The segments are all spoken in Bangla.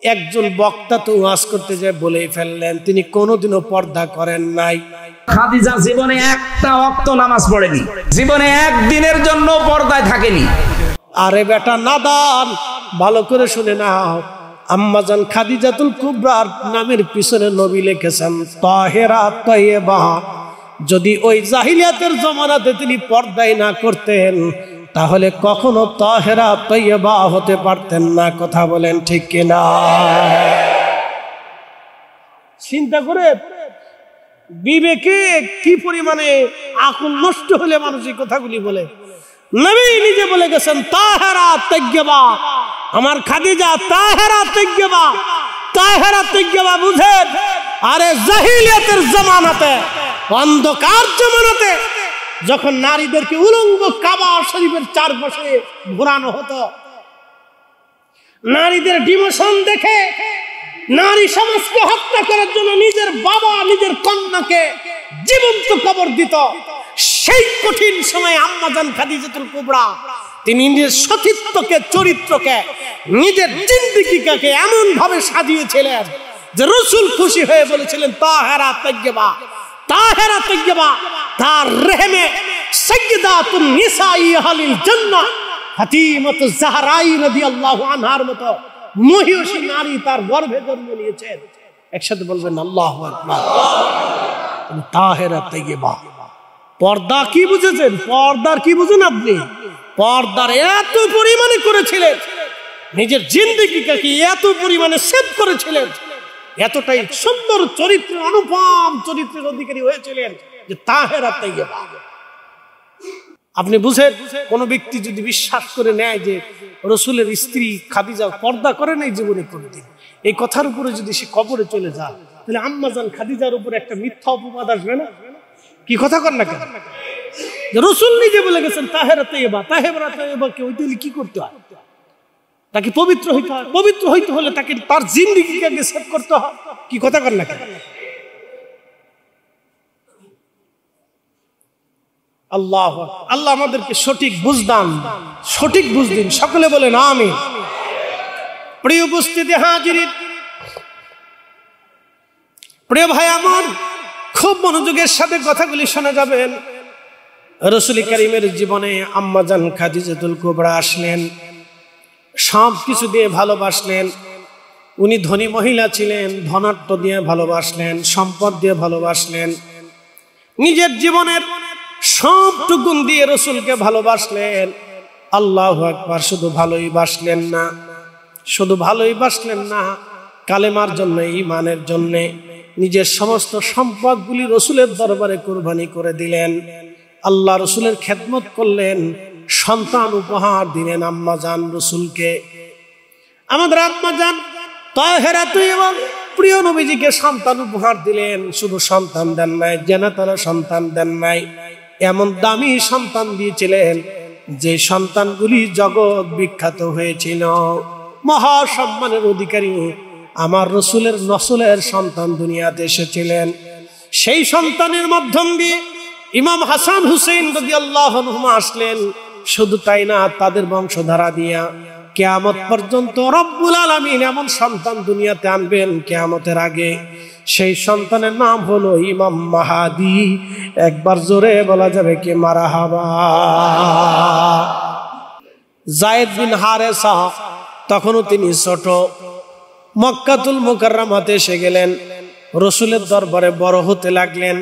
একজন বক্তা তো ওয়াজ করতে যায় বলেই ফেললেন তিনি কোনোদিনও পর্দা করেন নাই। খাদিজা জীবনে একটা ওয়াক্ত নামাজ পড়েনি, জীবনে একদিনের জন্য পর্দায় থাকেনি। আরে বেটা নাদান, ভালো করে শুনে নাও, আম্মাজান খাদিজাতুল কুবরার নামের পিছনে নবী লিখেছেন তাহেরা তয়্যেবা। যদি ওই জাহিলিয়াতের জমানাতে তিনি পর্দাই না করতেন তাহলে কখনো তাহেরা তয়্যেবা হতে পারতেন না। কথা বলেন ঠিক কিনা? চিন্তা করে বিবেকে কি পরিমাণে আকল নষ্ট হলে মানুষ এই কথাগুলি বলে। নবী নিজে বলে গেছেন তাহেরা তয়্যেবা, আমার খাদিজা তাহেরা তয়্যেবা। তাহেরা তয়্যেবা বুঝেন? আরে জাহিলিয়াতের জামানাতে, অন্ধকার জামানাতে যখন নারীদেরকে উলঙ্গ কাবা শরীফের চারপাশে ঘোরানো হতো, নারীদের ডিমোশন দেখে নারী সমাজকে হত্যা করার জন্য নিজের বাবা নিজের কন্যাকে জীবন্ত কবর দিত। সেই কঠিন সময় আম্মাজান খাদিজাতুল কুবরা তিনি নিজের সতীত্বকে, চরিত্রকে, নিজের জিন্দেগিকে এমন ভাবে সাজিয়েছিলেন যে রাসূল খুশি হয়ে বলেছিলেন তাহেরা তয়্যেবা, তাহেরা তয়্যেবা। তার রেহমে সাইয়্যিদাতুন নিসাই আহলিল জান্নাহ ফাতিমাতুজ জাহরাই রাদিয়াল্লাহু আনহার মতো মহিয়সী নারী তার গর্ভে জন্ম নিয়েছেন। একসাথে বলবেন আল্লাহু আকবার। তাহেরা তয়্যেবা। পর্দা কি বুঝেছেন? পর্দার কি বুঝেন আপনি? পর্দার এত পরিমাণে করেছিলেন, নিজের জিন্দেগিকে এত পরিমাণে সেভ করেছিলেন, এতটাই সুন্দর চরিত্র, অনুপম চরিত্রের অধিকারী হয়েছিলেন যে তাহেরা তয়্যেবা। আপনি বুঝেন, কোন ব্যক্তি যদি বিশ্বাস করে নেয় যে রাসূলের স্ত্রী খাদিজা পর্দা করে নাই জীবনে কোনদিন, এই কথার উপরে যদি সে কবরে চলে যায় তাহলে আম্মাজান খাদিজার উপরে একটা মিথ্যা অপবাদ আসবে না? কি কথা কর না কেন? রাসূল নিজে বলে গেছেন তাহেরা তয়্যেবা। তাহেরা তয়্যেবাকে হইতে হলে কি করতে হয়? তাকে পবিত্র হইতে হয়। পবিত্র হইতে হলে তাকে তার জিন্দেগিকে আগে সেভ করতে হয়। কি কথা কর না কেন? আল্লাহ আল্লাহ আমাদেরকে সঠিক বুঝদান, সঠিক বুঝ দিন। সকলে বলেন আমিন। প্রিয় উপস্থিতি হাজিরিন, প্রিয় ভাই আমার, খুব মনোযোগের সাথে কথাগুলি শোনা যাবেন। রাসূল কারীমের জীবনে আম্মাজান খাদিজাতুল কুবরা আসলেন, সব কিছু দিয়ে ভালোবাসলেন। উনি ধনী মহিলা ছিলেন, ধনাঢ্য দিয়ে ভালোবাসলেন, সম্পদ দিয়ে ভালোবাসলেন, নিজের জীবনের সবটুকুন দিয়ে রাসূলকে ভালোবাসলেন। আল্লাহু আকবার। শুধু ভালোই বাসলেন না, শুধু ভালোই বাসলেন না, কালেমার জন্য, ঈমানের জন্য নিজের সমস্ত সম্পদগুলি রাসূলের দরবারে কুরবানি করে দিলেন। আল্লাহ রাসূলের খেদমত করলেন, সন্তান উপহার দিলেন আম্মাজান রাসূলকে। আমাদের আম্মাজান তাহেরা তয়্যেবা প্রিয় নবীজিকে সন্তান উপহার দিলেন। শুধু সন্তান দেন নাই, জান্নাতের সন্তান দেন নাই, এমন দামি সন্তান দিয়েছিলেন যে সন্তানগুলি জগৎ বিখ্যাত হয়েছিল। মহা সম্মানের অধিকারী আমার রাসূলের নসলের সন্তান দুনিয়াতে এসেছিলেন। সেই সন্তানের মাধ্যম দিয়ে ইমাম হাসান হুসেইন রাদিয়াল্লাহু আনহুমা আসলেন। শুধু তাই না, তাদের বংশধারা দিয়া কিয়ামত পর্যন্ত রব্বুল আলামিন এমন সন্তান দুনিয়াতে আনবেন কিয়ামতের আগে, সেই সন্তানের নাম হলো ইমাম মাহাদি। একবার জোরে বলা যাবে কি মারহাবা। যায়েদ বিন হারেসা, তখনও তিনি ছোট, মক্কাতুল মুকাররমাতে এসে গেলেন, রাসূলের দরবারে বড় হতে লাগলেন।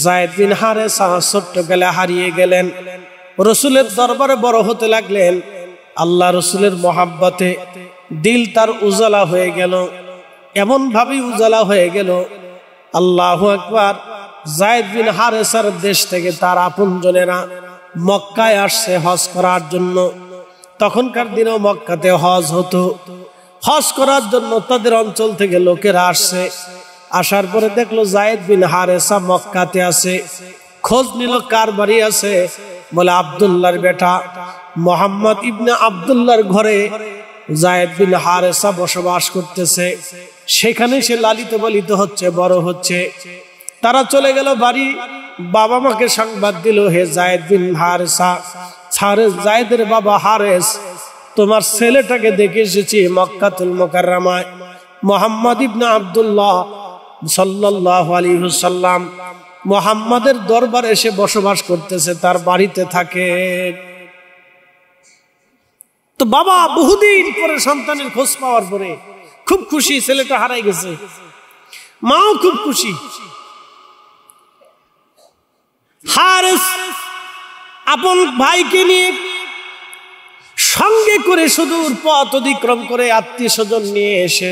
যায়েদ বিন হারেসা ছোট্ট বেলা হারিয়ে গেলেন, রাসূলের দরবারে বড় হতে লাগলেন। আল্লাহ রাসূলের মহাব্বতে দিল তার উজালা হয়ে গেল, এমন ভাবে উজালা হয়ে গেল। আল্লাহু আকবার। যায়েদ বিন হারেসার দেশ থেকে তার আপনজনেরা মক্কায় আসছে হজ করার জন্য। তখনকার দিনেও মক্কাতে হজ হতো। হজ করার জন্য তাদের অঞ্চল থেকে লোকেরা আসছে। আসার পরে দেখলো যায়েদ বিন হারেসা মক্কাতে আছে। খোঁজ নিল কার বাড়ি আছে, বলে আব্দুল্লাহর বেটা মুহাম্মদ ইবনে আব্দুল্লাহর ঘরে যায়েদ বিন হারেসা বসবাস করতেছে। সেখানে সে লালিত পালিত হচ্ছে, বড় হচ্ছে। তারা চলে গেল বাড়ি। বাবা মাকে সংবাদ দিল, হে যায়েদ বিন হারেসা, যায়েদের বাবা হারেস তোমার ছেলেটাকে দেখে এসেছি মক্কাতুল মুকাররমায়, মুহাম্মদ ইবনে আব্দুল্লাহ সাল্লাল্লাহু আলাইহি ওয়াসাল্লাম মুহাম্মাদের দরবারে এসে বসবাস করতেছে, তার বাড়িতে থাকে। তো বাবা বহুদিন পরে সন্তানের খোঁজ পাওয়ার পরে খুব খুশি, ছেলেটা হারাই গেছে, মাও খুব খুশি। হারেস আপন ভাইকে নিয়ে সঙ্গে করে সুদূর পথ অতিক্রম করে আত্মীয় স্বজন নিয়ে এসে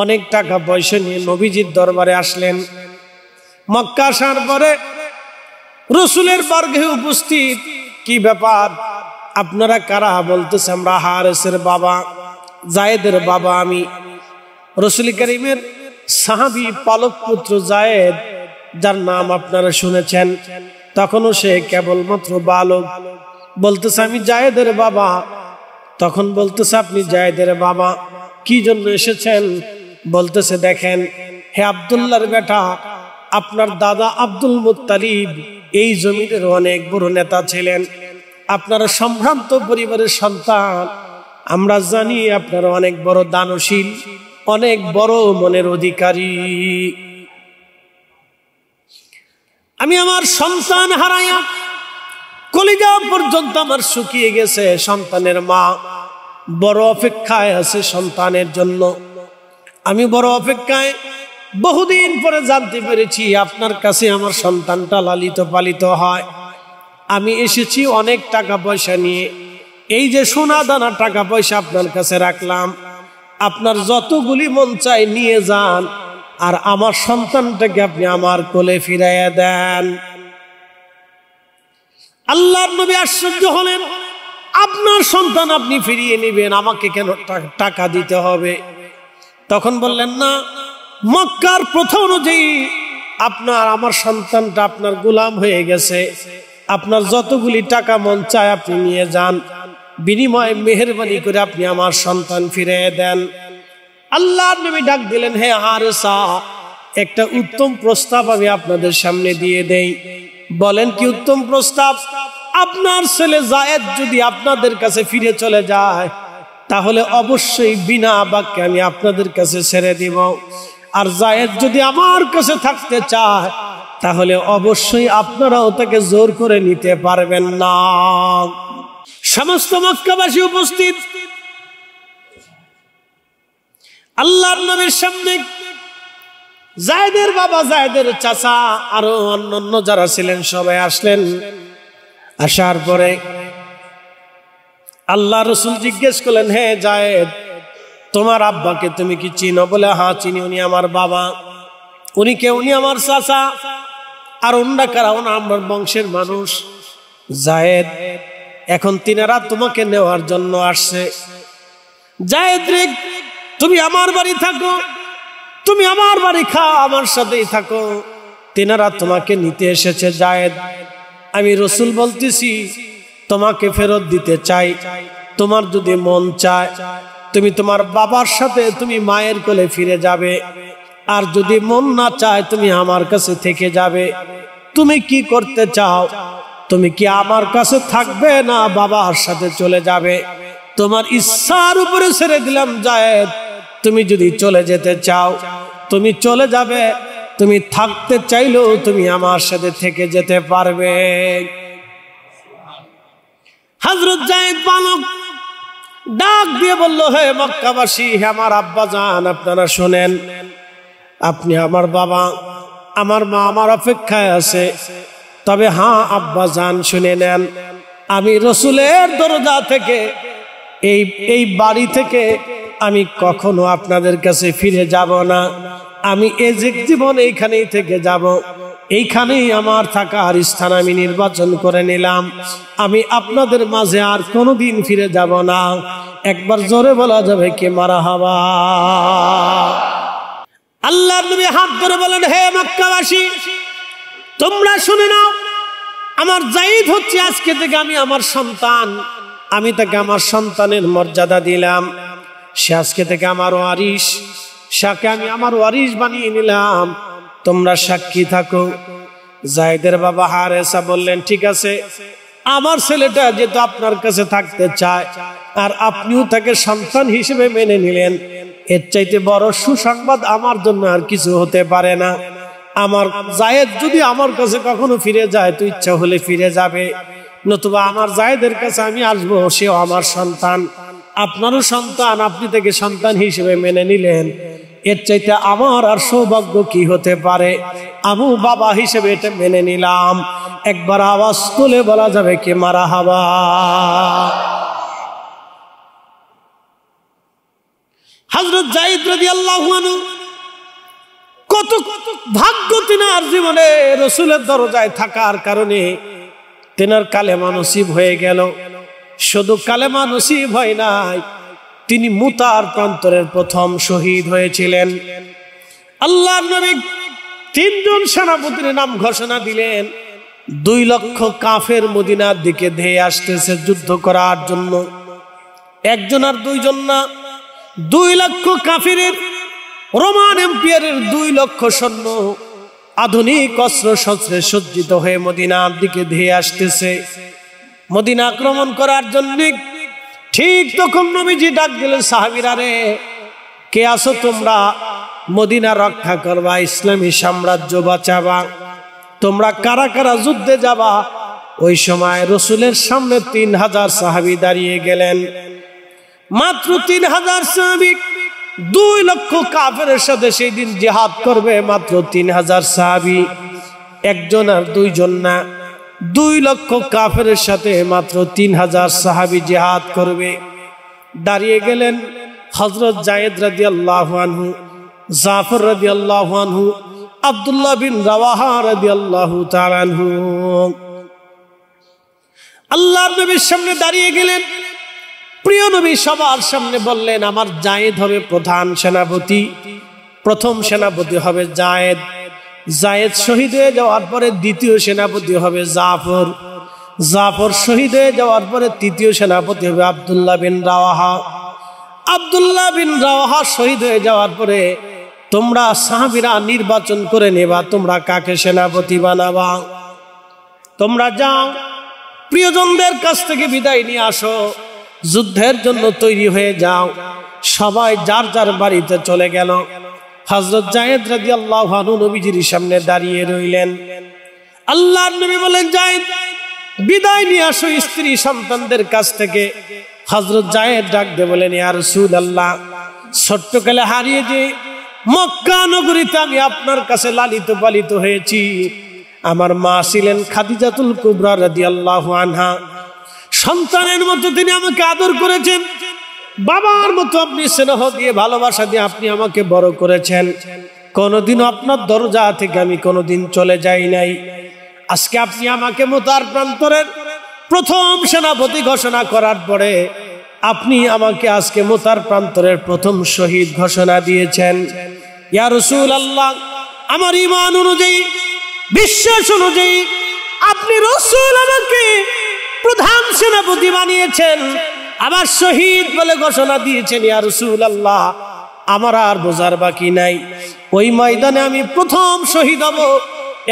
অনেক টাকা পয়সা নিয়ে নবীজির দরবারে আসলেন। মক্কা আসার পরে রসুলের বর্গে উপস্থিত, কি ব্যাপার, আপনারা কারা? বলতেছে আমরা হারেসের বাবা, জায়েদের বাবা আমি। রসুল করিমের সাহাবী পালক পুত্র জায়েদ, যার নাম আপনারা শুনেছেন, তখনও সে কেবলমাত্র বালক। বলতেছে আমি জায়েদের বাবা। তখন বলতেছে আপনি জায়েদের বাবা, কি জন্য এসেছেন? বলতেছে দেখেন হে আব্দুল্লাহর বেটা, আপনার দাদা আব্দুল মুত্তালিব এই জমিনের অনেক বড় নেতা ছিলেন, আপনারা সম্ভ্রান্ত পরিবারের সন্তান। আমরা জানি আপনারা অনেক বড় দানশীল, অনেক বড় মনের অধিকারী। আমি আমার সন্তান হারাইয়া কলিজা পর্যন্ত আমার শুকিয়ে গেছে। সন্তানের মা বড় অপেক্ষায় আছে সন্তানের জন্য। আমি বড় অপেক্ষায়, বহুদিন পরে জানতে পেরেছি আপনার কাছে আমার সন্তানটা লালিত পালিত হয়। আমি এসেছি অনেক টাকা পয়সা নিয়ে। এই যে সোনা দানা টাকা পয়সা আপনার কাছে রাখলাম, আপনার যতগুলি মন চায় নিয়ে যান, আর আমার সন্তানটাকে আপনি আমার কোলে ফিরাইয়া দেন। আল্লাহর নবী আশ্চর্য হলেন, আপনার সন্তান আপনি ফিরিয়ে নেবেন, আমাকে কেন টাকা দিতে হবে? তখন বললেন না, মক্কার প্রথা অনুযায়ী আপনার আমার সন্তানটা আপনার গোলাম হয়ে গেছে, আপনার যতগুলি টাকা মন চায় আপনি নিয়ে যান, বিনিময়ে মেহেরবানি করে আপনি আমার সন্তান ফিরিয়ে দেন। আল্লাহর নবী ডাক দিলেন, হে হারেসা, একটা উত্তম প্রস্তাব আমি আপনাদের সামনে দিয়ে দেই। বলেন কি উত্তম প্রস্তাব? আপনার ছেলে জায়েদ যদি আপনাদের কাছে ফিরে চলে যায়, তাহলে অবশ্যই বিনা বাক্যে আমি আপনাদের কাছে ছেড়ে দিব। আর জায়েদ যদি আমার কাছে থাকতে চায়, তাহলে অবশ্যই আপনারাও তাকে জোর করে নিতে পারবেন না। সমস্ত মক্কাবাসী উপস্থিত। আল্লাহর নবীর সামনে জায়েদের বাবা, জায়েদের চাচা, আরো অন্যান্য যারা ছিলেন সবাই আসলেন। আসার পরে আল্লাহ রসুল জিজ্ঞেস করলেন, হে জায়েদ, তোমার আব্বাকে তুমি কি চিনো? বলে হ্যাঁ চিনি, উনি আমার বাবা। উনি কে? উনি আমার চাচা। আর অন্য কারা? ওনা আমার বংশের মানুষ। জায়েদ, এখন তিনারা তোমাকে নেওয়ার জন্য আসছে। জায়েদ রে, তুমি আমার বাড়ি থাকো, তুমি আমার বাড়ি খাও, আমার সাথেই থাকো, তিনারা তোমাকে নিতে এসেছে। জায়েদ, আমি রসুল বলতেছি, তোমাকে ফেরত দিতে চাই। তোমার যদি মন চায় তুমি তোমার বাবার সাথে তুমি মায়ের কোলে ফিরে যাবে, আর যদি মন না চায় তুমি আমার কাছে থেকে যাবে। তুমি কি করতে চাও? তুমি কি আমার কাছে থাকবে না বাবার সাথে চলে যাবে? তোমার ইচ্ছার উপরে ছেড়ে দিলাম জায়েদ। তুমি যদি চলে যেতে চাও তুমি চলে যাবে, তুমি থাকতে চাইলেও তুমি আমার সাথে থেকে যেতে পারবে। হযরত জায়েদ বালক ডাক দিয়ে বলল, হে মক্কাবাসী, হে আমার আব্বা জান, আপনারা শোনেন, আপনি আমার বাবা, আমার মা আমার অপেক্ষায় আছে। তবে হ্যাঁ আব্বা জান, শুনে নেন, আমি রসুলের দরজা থেকে, এই বাড়ি থেকে আমি কখনো আপনাদের কাছে ফিরে যাব না। আমি এ জীবন এইখানেই থেকে যাব, এইখানেই আমার থাকার স্থান আমি নির্বাচন করে নিলাম। আমি আপনাদের মাঝে আর কোনোদিন ফিরে যাব না। একবার জোরে বলা যাবে কি মারহাবা? আল্লাহর নবী হাত ধরে বলেন, হে মক্কাবাসী, তোমরা শুনে নাও, আমার জায়েদ হচ্ছে আজকে থেকে আমি আমার সন্তান। আমি তাকে আমার সন্তানের মর্যাদা দিলাম। সে আজকে থেকে আমার ওয়ারিস, সাকে আমি আমার ওয়ারিস বানিয়ে নিলাম। তোমরা সাক্ষী থাকো। জায়েদের বাবা হারেসা বললেন, ঠিক আছে, আমার ছেলেটা যেহেতু আপনার কাছে থাকতে চায়, আর আপনিও তাকে সন্তান হিসেবে মেনে নিলেন, এর চাইতে বড় সুসংবাদ আমার জন্য আর কিছু হতে পারে না। আমার জায়েদ যদি আমার কাছে কখনো ফিরে যায় তো ইচ্ছা হলে ফিরে যাবে, নতুবা আমার জায়েদের কাছে আমি আসবো, সেও আমার সন্তান, আপনারও সন্তান, আপনি তাকে সন্তান হিসেবে মেনে নিলেন, এর চাইতে আমার আর সৌভাগ্য কি হতে পারে। আমি বাবা হিসেবে এটা মেনে নিলাম। একবার আওয়াজ তুলে বলা যাবে কি মারহাবা। হযরত যায়েদ রাদিয়াল্লাহু আনহু কত ভাগ্য তিনার জীবনে রাসূলের দরজায় থাকার কারণে তিনার কালেমা নসিব হয়ে গেল। শুধু কালেমা নসিব হয় নাই, তিনি মুতার প্রান্তরের প্রথম শহীদ হয়েছিলেন। আল্লাহর নবী 3 জন সেনাপতির নাম ঘোষণা দিলেন। 2 লক্ষ কাফের মদিনার দিকে ধেয়ে আসতেছে যুদ্ধ করার জন্য। একজন আর 2 জন না, 2 লক্ষ কাফিরের, রোমান এম্পায়ারের 2 লক্ষ সৈন্য আধুনিক অস্ত্র শস্ত্রে সজ্জিত হয়ে মদিনার দিকে ধেয়ে আসতেছে মদিনা আক্রমণ করার জন্য। ঠিক তখন নবীজি ডাক দিলেন, সাহাবীরা রে, কে আছো তোমরা? মদিনা রক্ষা করবা, ইসলামী সাম্রাজ্য বাঁচাবা, তোমরা কারা কারা যুদ্ধে যাবা? ওই সময় রাসূলের সামনে 3000 সাহাবী দাঁড়িয়ে গেলেন। মাত্র 3000 সাহাবী 2 লক্ষ কাফেরের সাথে সেই দিন জিহাদ করবে। মাত্র 3000 সাহাবী, একজন আর 2 জন না, 2 লক্ষ কাফেরের সাথে মাত্র 3000 সাহাবী জিহাদ করবে। দাঁড়িয়ে গেলেন হযরত যায়েদ রাদিয়াল্লাহু আনহু, জাফর রাদিয়াল্লাহু আনহু, আব্দুল্লাহ বিন রাওয়াহা রাদিয়াল্লাহু তাআলা আনহু। আল্লাহর নবীর সামনে দাঁড়িয়ে গেলেন। প্রিয় নবী সবার সামনে বললেন, আমার যায়েদ হবে প্রধান সেনাপতি, প্রথম সেনাপতি হবে যায়েদ। যায়েদ শহীদ হয়ে যাওয়ার পরে দ্বিতীয় সেনাপতি হবে জাফর। জাফর শহীদ হয়ে যাওয়ার পরে তৃতীয় সেনাপতি হবে আব্দুল্লাহ বিন রাওয়াহা। আব্দুল্লাহ বিন রাওয়াহা শহীদ হয়ে যাওয়ার পরে তোমরা সাহাবীরা নির্বাচন করে নেবা তোমরা কাকে সেনাপতি বানাবা। তোমরা যাও, প্রিয়জনদের কাছ থেকে বিদায় নিয়ে আসো, যুদ্ধের জন্য তৈরি হয়ে যাও। সবাই যার যার বাড়িতে চলে গেল। হযরত যায়েদ রাদিয়াল্লাহু আনহু নবীজির সামনে দাঁড়িয়ে রইলেন। আল্লাহর নবী বলেন, যায়েদ বিদায় নিয়ে আসো স্ত্রী সন্তানদের কাছ থেকে। হযরত যায়েদ ডাক দিয়ে বলেন, ইয়া রাসূলুল্লাহ, ছোট্টকালে হারিয়ে যে মক্কা নগরীতে আমি আপনার কাছে লালিত পালিত হয়েছি। আমার মা ছিলেন খাদিজাতুল কুবরা রাদিয়াল্লাহু আনহা। সন্তানের মতো তিনি আমাকে আদর করেছেন, বাবার মতো আপনি স্নেহ দিয়ে ভালোবাসা দিয়ে আপনি আমাকে বড় করেছেন। কোনোদিনও আপনার দরজা থেকে আমি কোনোদিন চলে যাই নাই। আজকে আপনি আমাকে মুতার প্রান্তরের প্রথম সেনাপতি ঘোষণা করার পরে আপনি আমাকে আজকে মুতার প্রান্তরের প্রথম শহীদ ঘোষণা দিয়েছেন। ইয়া রাসূলুল্লাহ, আমার ঈমান অনুযায়ী, বিশ্বাস অনুযায়ী আপনি রাসূল আমাকে প্রধান সেনাপতি বানিয়েছেন, আবার শহীদ বলে ঘোষণা দিয়েছেন। ইয়া রাসূলুল্লাহ, আমার আর বোঝার বাকি নাই। ওই ময়দানে আমি প্রথম শহীদ হব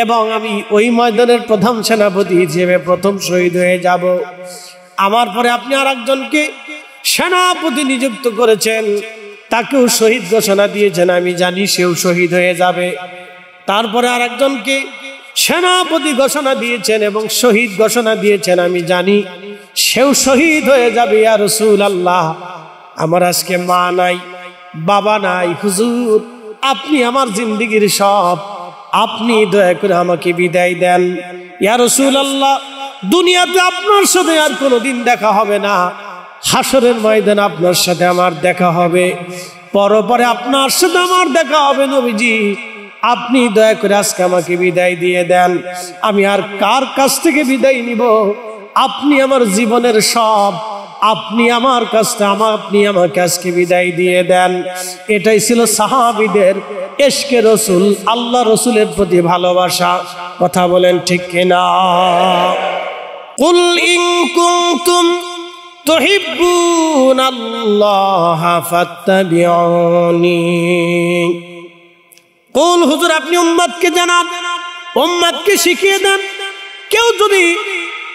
এবং আমি ওই ময়দানের প্রথম সেনাপতি হিসেবে প্রথম শহীদ হয়ে যাব। আমার পরে আপনি আর একজনকে সেনাপতি নিযুক্ত করেছেন, তাকেও শহীদ ঘোষণা দিয়েছেন, আমি জানি সেও শহীদ হয়ে যাবে। তারপরে আর একজনকে সেনাপতি ঘোষণা দিয়েছেন এবং শহীদ ঘোষণা দিয়েছেন, আমি জানি সেও শহীদ হয়ে যাবে। ইয়া রাসূলুল্লাহ, আমার আজকে মা নাই, বাবা নাই, হুজুর আপনি আমার জিন্দেগীর সব, আপনি দয়া করে আমাকে বিদায় দেন। ইয়া রাসূলুল্লাহ, দুনিয়াতে আপনার সাথে আর কোনোদিন দেখা হবে না, হাসরের ময়দানে আপনার সাথে আমার দেখা হবে, পরপরে আপনার সাথে আমার দেখা হবে। নবীজি, আপনি দয়া করে আজকে আমাকে বিদায় দিয়ে দেন। আমি আর কার কাছ থেকে বিদায় নিব? আপনি আমার জীবনের সব, আপনি আমার কাছে, আপনি আমাকে আজকে বিদায় দিয়ে দেন। এটাই ছিল সাহাবীদের ইশকে রাসূল, আল্লাহ রাসূলের প্রতি ভালোবাসা। কথা বলেন ঠিক কিনা? কুল ইন কুনতুম তুহিব্বুনাল্লাহ ফাত্তাবিউনি। কুল, হুজুর আপনি উম্মতকে জানান, উম্মতকে শিখিয়ে দেন, কেউ যদি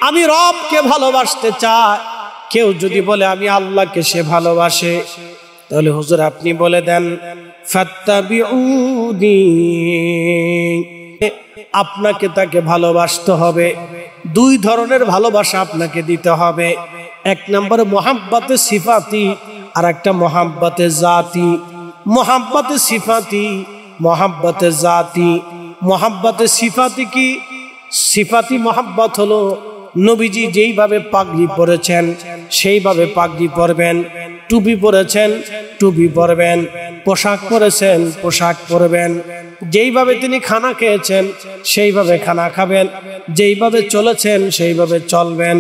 আমি রবকে ভালোবাসতে চায়, কেউ যদি বলে আমি আল্লাহকে সে ভালোবাসে, তাহলে হুজুর আপনি বলে দেন ফাত্তাবিউনি, আপনাকে তাকে ভালোবাসতে হবে। দুই ধরনের ভালোবাসা আপনাকে দিতে হবে। এক নম্বরে মোহাব্বতে সিফাতি, আর একটা মোহাব্বতে জাতি। মোহাব্বতে সিফাতি, মোহাব্বতে জাতি। মোহাব্বতে সিফাতি কি? সিফাতি মোহাব্বত হলো নবীজি যেইভাবে পাগড়ি পরেছেন সেইভাবে পাগড়ি পরবেন, টুপি পরেছেন টুপি পরবেন, পোশাক পরেছেন পোশাক পরবেন, যেইভাবে তিনি খানা খেয়েছেন সেইভাবে খানা খাবেন, যেইভাবে চলেছেন সেইভাবে চলবেন,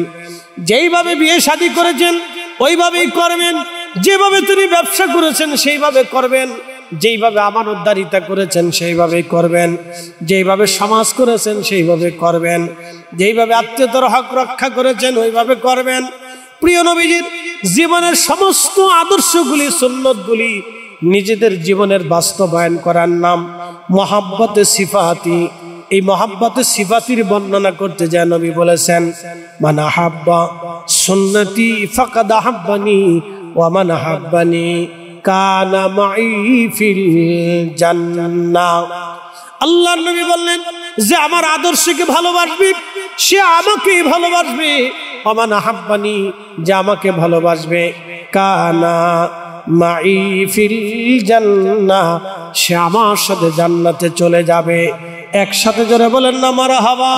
যেইভাবে বিয়ে শাদী করেছেন ওইভাবেই করবেন, যেভাবে তিনি ব্যবসা করেছেন সেইভাবে করবেন, যেইভাবে আমানতদারিতা করেছেন সেইভাবেই করবেন, যেইভাবে সমাজ করেছেন সেইভাবে করবেন, যেইভাবে আত্মীয়তার হক রক্ষা করেছেন ওইভাবে করবেন। প্রিয় নবীজির জীবনের সমস্ত আদর্শগুলি, সুন্নতগুলি নিজেদের জীবনের বাস্তবায়ন করার নাম মোহাব্বতে সিফাতি। এই মোহাব্বতে সিফাতির বর্ণনা করতে যায় নবী বলেছেন মান আহাব্বা সুন্নতি ফাকাদ আহাব্বানি ওয়া মান আহাব্বানি কানা মাই ফিল জান্নাহ। আল্লাহর নবী বললেন যে আমার আদর্শকে ভালোবাসবে সে আমাকেই ভালোবাসবে, ওয়া মান আহাব্বানি, যে আমাকে ভালোবাসবে, কানা মাই ফিল জান্নাহ, সে আমার সাথে জান্নাতে চলে যাবে। একসাথে জোরে বলেন না মারহাবা।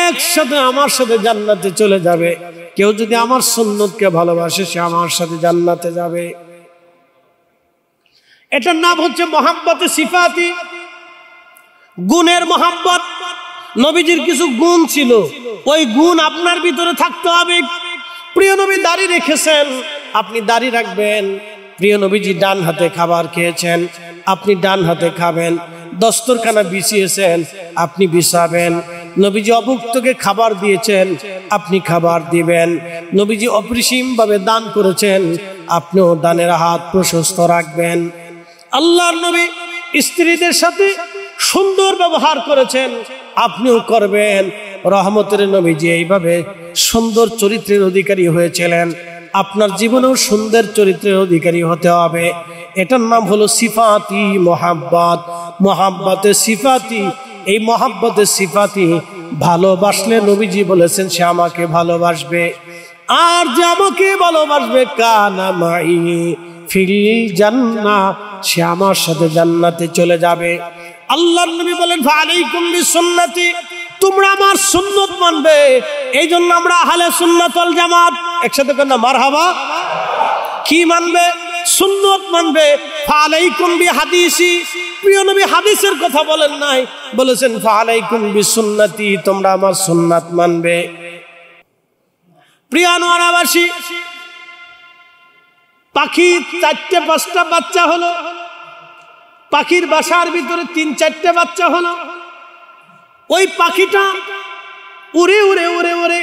একসাথে আমার সাথে জান্নাতে চলে যাবে। কেউ যদি আমার সুন্নতকে ভালোবাসে সে আমার সাথে জান্নাতে যাবে। এটার নাম হচ্ছে মোহাব্বতে সিফাতি, গুণের মোহাব্বত। নবীজির কিছু গুণ ছিল, ওই গুণ আপনার ভিতরে থাকতে হবে। প্রিয় নবী দাড়ি রেখেছেন, আপনি দাড়ি রাখবেন। প্রিয় নবীজি ডান হাতে খাবার খেয়েছেন, আপনি ডান হাতে খাবেন। দস্তরখানা বিছিয়েছেন, আপনি বিছাবেন। নবীজি অভুক্তকে খাবার দিয়েছেন, আপনি খাবার দিবেন। নবীজি অপরিসীম ভাবে দান করেছেন, আপনিও দানের হাত প্রশস্ত রাখবেন। আল্লাহর নবী স্ত্রীদের সাথে সুন্দর ব্যবহার করেছেন, আপনিও করবেন। রহমতের নবীজি এইভাবে সুন্দর চরিত্রের অধিকারী হয়েছিলেন, আপনার জীবনেও সুন্দর চরিত্রের অধিকারী হতে হবে। এটার নাম হলো সিফাতি মোহাব্বত, মোহাব্বতে সিফাতি। এই মোহাব্বতে সিফাতি ভালোবাসলে নবীজি বলেছেন সে আমাকে ভালোবাসবে, আর যে আমাকে ভালোবাসবে কানা মাই ফিল জান্নাহ, সে আমার সাথে জান্নাতে চলে যাবে। আল্লাহর নবী বলেন ফালাইকুম বিসুন্নতি, তোমরা আমার সুন্নত মানবে। এই জন্য আমরা আহলে সুন্নাত ওয়াল জামাত, একসাথে কর না মারহাবা। কি মানবে? সুন্নত মানবে। ফালাইকুম বিহাদিসি, প্রিয় নবী হাদিসের কথা বলেন নাই, বলেছেন ফালাইকুম বিসুন্নতি, তোমরা আমার সুন্নাত মানবে। প্রিয় আনোয়ারাবাসী, পাখি 4-5টা বাচ্চা হলো, পাখির বাসার ভিতরে 3-4টে বাচ্চা হলো। ওই পাখিটা উড়ে উড়ে উড়ে উড়ে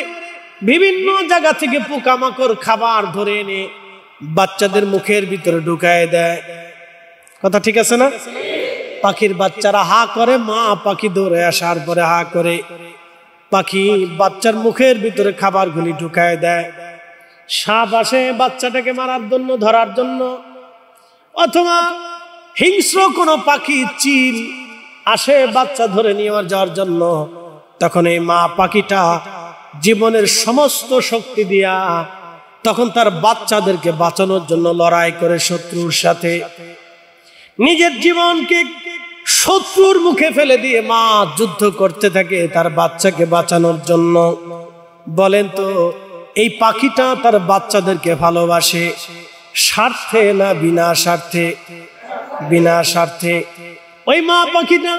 বিভিন্ন জায়গা থেকে পোকামাকড় খাবার ধরে এনে বাচ্চাদের মুখের ভিতরে ঢুকায় দেয়। কথা ঠিক আছে না? পাখির বাচ্চারা হা করে, মা পাখি দৌড়ে আসার পরে হা করে পাখি বাচ্চার মুখের ভিতরে খাবারগুলি ঢুকায় দেয়। সাপ আসে বাচ্চাটাকে মারার জন্য, ধরার জন্য, অথবা হিংস্র কোনো পাখি চিল আসে বাচ্চা ধরে নিয়ে যাওয়ার জন্য। তখন এই মা পাখিটা জীবনের সমস্ত শক্তি দিয়া তখন তার বাচ্চাদেরকে বাঁচানোর জন্য লড়াই করে শত্রুর সাথে। নিজের জীবনকে শত্রুর মুখে ফেলে দিয়ে মা যুদ্ধ করতে থাকে তার বাচ্চাকে বাঁচানোর জন্য। বলেন তো এই পাখিটা তার বাচ্চাদেরকে ভালোবাসে স্বার্থে না বিনা স্বার্থে? বিনা স্বার্থে। ওই মা পাখিটা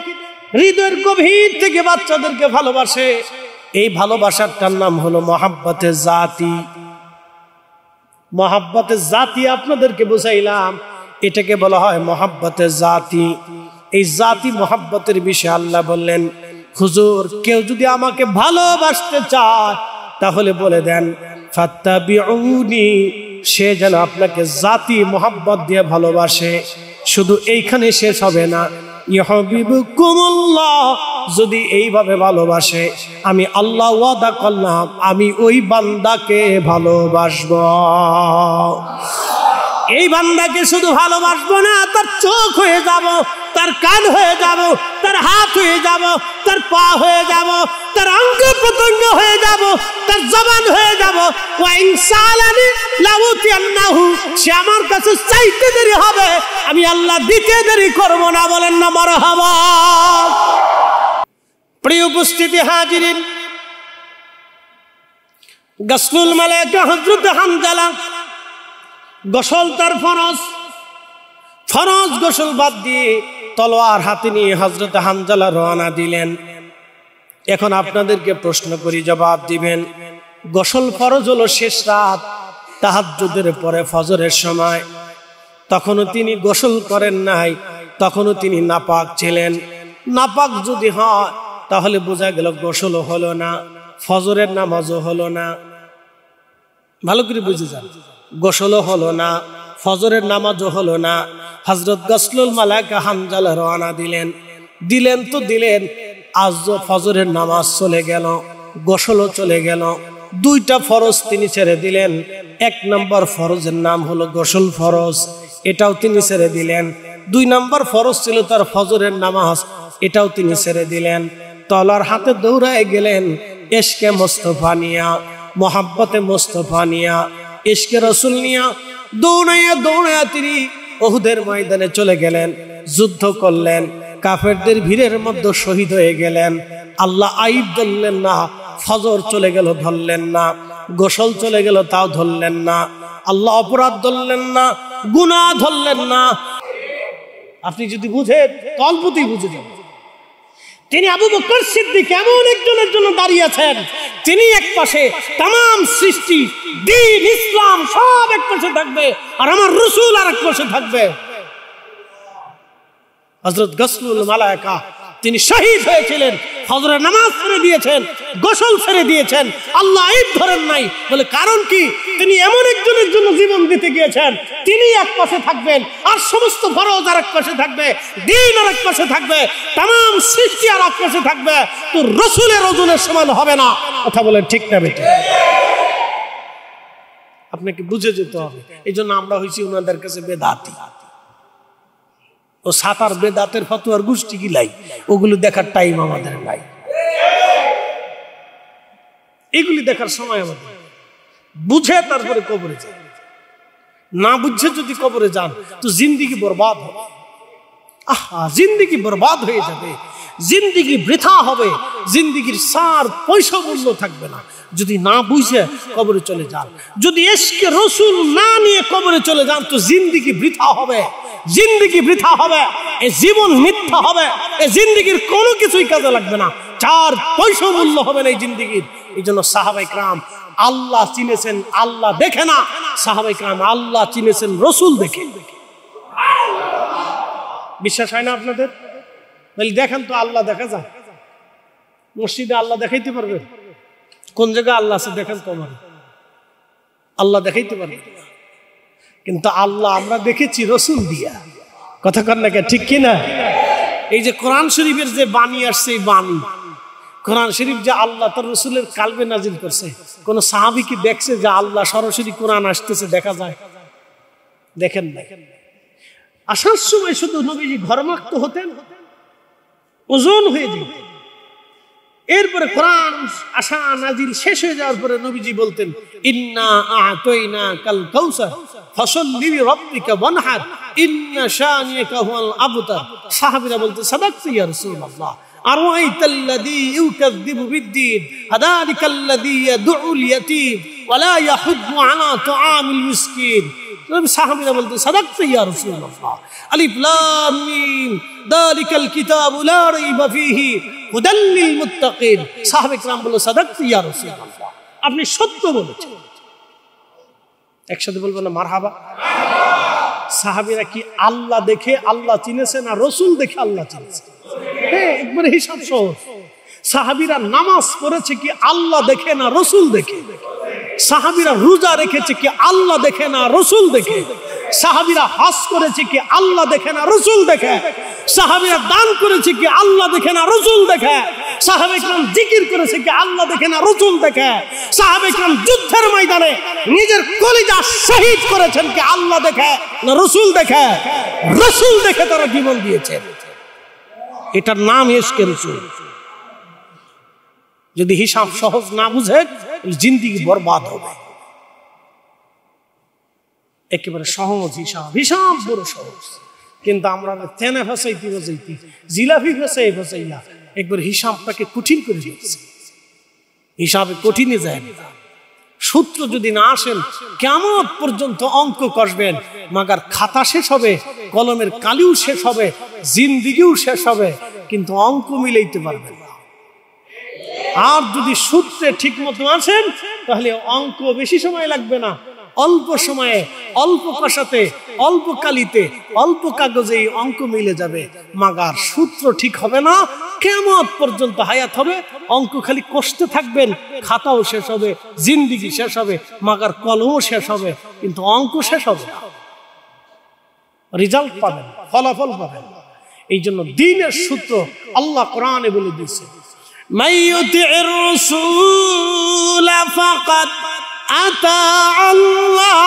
হৃদয়ের গভীর থেকে বাচ্চাদেরকে ভালোবাসে। এই ভালোবাসাটার নাম হলো মহাব্বতে জাতি। মহাব্বতে জাতি আপনাদেরকে বুঝাইলাম, এটাকে বলা হয় মহাব্বতে জাতি। এই জাতি মহাব্বতের বিষয়ে আল্লাহ বললেন, হুজুর কেউ যদি আমাকে ভালোবাসতে চায় তাহলে বলে দেন ফাত্তাবিউনি, সে যেন আপনাকে জাতি মহাব্বত দিয়ে ভালোবাসে। শুধু এইখানে শেষ হবে না, ইউহিব্বুকুমুল্লাহ যদি এইভাবে ভালোবাসে, আমি আল্লাহ ওয়াদা করলাম আমি ওই বান্দাকে ভালোবাসবো। এই বান্দাকে শুধু ভালোবাসবো না, তার চোখ হয়ে যাব, তার কান হয়ে যাব, তার হাত হয়ে যাব, তার পা হয়ে যাব, তার অঙ্গ প্রত্যঙ্গ হয়ে যাব, তার জবান হয়ে যাব। ওয়া ইনসালানি লাউতিয়ান্নাহু, সে আমার কাছে চাইতে দেরি হবে, আমি আল্লাহ দিতে দেরি করব না। বলেন না মারহাবা। প্রিয় উপস্থিতি হাজিরিন, গাসলুল মালায়েকা হযরত হানজালা, গোসল তার ফরজ, ফরজ গোসল বাদ দিয়ে তলোয়ার হাতে নিয়ে হযরত হানজালা রওনা দিলেন। এখন আপনাদেরকে প্রশ্ন করি, জবাব দিবেন। গোসল ফরজ হলো শেষ রাত, তাহাজ্জুদের পরে ফজরের সময়, তখনও তিনি গোসল করেন নাই, তখনও তিনি নাপাক ছিলেন। নাপাক যদি হয় তাহলে বোঝা গেল গোসলও হলো না, ফজরের নামাজও হলো না। ভালো করে বুঝে যান, গোসলও হলো না, ফজরের নামাজও হলো না। হযরত গাসলুল মালায়েকা হানজালা রওনা দিলেন। দিলেন তো দিলেন, আজ ফজরের নামাজ চলে গেল, গোসলও চলে গেল। দুইটা ফরজ তিনি ছেড়ে দিলেন। এক নম্বর ফরজের নাম হলো গোসল ফরজ, এটাও তিনি ছেড়ে দিলেন। দুই নম্বর ফরজ ছিল তার ফজরের নামাজ, এটাও তিনি ছেড়ে দিলেন। তলার হাতে দৌড়ায় গেলেন ইশকে মুস্তাফা নিয়া, মোহাব্বতে মুস্তাফা নিয়া, ইশকে রাসূল নিয়া দৌড়াইয়া দৌড়াইয়া তিনি উহুদের ময়দানে চলে গেলেন, যুদ্ধ করলেন, কাফেরদের ভিড়ের মধ্যে শহীদ হয়ে গেলেন। আল্লাহ আইব ধরলেন না, ফজর চলে গেল ধরলেন না, গোসল চলে গেল তাও ধরলেন না, আল্লাহ অপরাধ ধরলেন না, গুনাহ ধরলেন না। আপনি যদি বুঝেন অল্পতেই বুঝে যাবেন। তিনি আবু বকর সিদ্দিক এমন একজনের জন্য দাঁড়িয়েছেন, তিনি এক পাশে, তাম সৃষ্টি দ্বীন ইসলাম সব এক পাশে থাকবে, আর আমার রাসূল আর এক পাশে থাকবে। হযরত গাসলুল মালায়েকা তিনি শহীদ হয়েছিলেন, ফজরের নামাজ ছেড়ে দিয়েছেন, গোসল ছেড়ে দিয়েছেন, আল্লাহ আইব ধরেন নাই। বলে কারণ কি? তিনি এমন একজনের জন্য জীবন দিতে গিয়েছেন, তিনি এক পাশে থাকবেন, আর সমস্ত ফরজ আর এক পাশে থাকবে, দ্বীন আর এক পাশে থাকবে, তাম সৃষ্টি আর এক পাশে থাকবে। তো রাসূলের ওজনের সমান হবে না। কথা বলেন ঠিক না বেটা? আপনাকে বুঝে যেতে হবে। এই জন্য আমরা হয়েছি ওনাদের কাছে বেদাতি। ও সাতার বেদাতের ফতোয়ার গোষ্ঠী গিলাই, ওগুলো দেখার টাইম আমাদের নাই, এগুলি দেখার সময় আমাদের। বুঝে তারপরে কবরে যান, না বুঝে যদি কবরে যান তো জিন্দিগি বরবাদ হবে। আহা, জিন্দিগি বরবাদ হয়ে যাবে, জিন্দিগি বৃথা হবে, জিন্দিগির সার পয়সা মূল্য থাকবে না যদি না বুঝে কবরে চলে যান। যদি ইশকে রাসূল না নিয়ে কবরে চলে যান তো জিন্দিগি বৃথা হবে, জিন্দিগি বৃথা হবে, এই জীবন মিথ্যা হবে, এই জিন্দিগির কোনো কিছুই কাজে লাগবে না, চার পয়সা মূল্য হবে না এই জিন্দিগির। এই জন্য সাহাবায়ে কেরাম আল্লাহ চিনেছেন আল্লাহ দেখে না, সাহাবায়ে কেরাম আল্লাহ চিনেছেন রাসূল দেখে। বিশ্বাস হয় না আপনাদের? বলি দেখেন তো, আল্লাহ দেখা যায়? মসজিদে আল্লাহ দেখাইতে পারবে? কোন জায়গায় আল্লাহ আছে দেখেন তো, আমার আল্লাহ দেখাইতে পারবে? কিন্তু আল্লাহ আমরা দেখেছি রাসূল দিয়া। কথা কর না, ঠিক কি না? এই যে কোরআন শরীফের যে বাণী আসছে, এই বাণী কোরআন শরীফ যে আল্লাহ তার রাসূলের কালবে নাজিল করছে, কোন সাহাবী কি দেখছে যে আল্লাহ সরাসরি কোরআন আসতেছে? দেখা যায়? দেখেন না। আসার সময় শুধু নবীজি ঘরমাক্ত হতেন, ওজন হয়ে যেত। এরপরে কোরআন আসা নাজিল শেষ হয়ে যাওয়ার পরে নবীজি বলতেন, ইন্না আ'তাইনাকাল কাউসার ফাসাল্লি লিরাব্বিকা ওয়ানহার ইন্না শানিয়াকা হুয়াল আবতার। সাহাবীরা বলতে, সাদাকতা ইয়া রাসূলুল্লাহ, আরাইতাল্লাযী ইউকাযযিবু বিদ্দীন আযালিকাল্লাযী ইয়াদউল ইয়াতীম ওয়া লা ইয়াহুদ্দু আলা তুআমিল মিসকিন। সাহাবীরা বলতে, সাদাকতা ইয়া রাসূলুল্লাহ, আলিফ লাম মিম যালিকাল কিতাবু লা রাইবা ফীহি হুদাল লিল মুত্তাকিন। সাহাবায়ে কেরাম বলল, সাদাকতা ইয়া রাসূলুল্লাহ, আপনি সত্য বলেছেন। একসাথে বলবেন না মারহাবা? সাহাবীরা কি আল্লাহ দেখে আল্লাহ চিনেছে না রাসূল দেখে আল্লাহ চিনেছে? হ্যাঁ, একবারে হিসাব সহজ। সাহাবীরা নামাজ পড়েছে কি আল্লাহ দেখে না রাসূল দেখে? সাহাবীরা রোজা রেখেছে কি আল্লাহ দেখে না রাসূল দেখে? সাহাবীরা হজ করেছে কি আল্লাহ দেখে না রাসূল দেখে? সাহাবীরা দান করেছে কি আল্লাহ দেখে না রসুল দেখে? সাহাবে کرام জিকির করেছে কি আল্লাহ দেখে না রসুল দেখে? সাহাবে کرام যুদ্ধের ময়দানে নিজের কলিজা শহীদ করেছেন কি আল্লাহ দেখে না রসুল দেখে? রসুল দেখে তারা জীবন দিয়েছেন। এটার নাম ইশকে রাসূল। যদি হিসাব সহজ না বুঝে জিন্দেগি বরবাদ হবে। একেবারে সহজ হিসাব, হিসাব বড় সহজ, কিন্তু আমরা তেনে ফসাইতে ফসাইতে জিলাপি ফসাইয়া একবার হিসাবটাকে কঠিন করে দিয়েছি। হিসাবে কঠিনে যায় না। সূত্র যদি না আসেন কিয়ামত পর্যন্ত অঙ্ক কষবেন, মাগার খাতা শেষ হবে, কলমের কালিও শেষ হবে, জিন্দেগিও শেষ হবে, কিন্তু অঙ্ক মিলাইতে পারবেন না। আর যদি সূত্রে ঠিক মতো আসেন তাহলে অঙ্ক বেশি সময় লাগবে না, অল্প সময়ে অল্প ভাষাতে অল্প কালিতে অল্প কাগজে অঙ্ক মিলে যাবে। মাগার সূত্র ঠিক হবে না, কিয়ামত পর্যন্ত হায়াত হবে, অঙ্ক খালি কষতে থাকবেন, খাতাও শেষ হবে, জিন্দেগি শেষ হবে, মাগার কলমও শেষ হবে, কিন্তু অঙ্ক শেষ হবে না, রেজাল্ট পাবেন, ফলাফল পাবেন। এই জন্য দ্বীনের সূত্র আল্লাহ কোরআনে বলে দিয়েছে, মাইয়ুতির রাসূল ফাকাদ আতা আল্লাহ।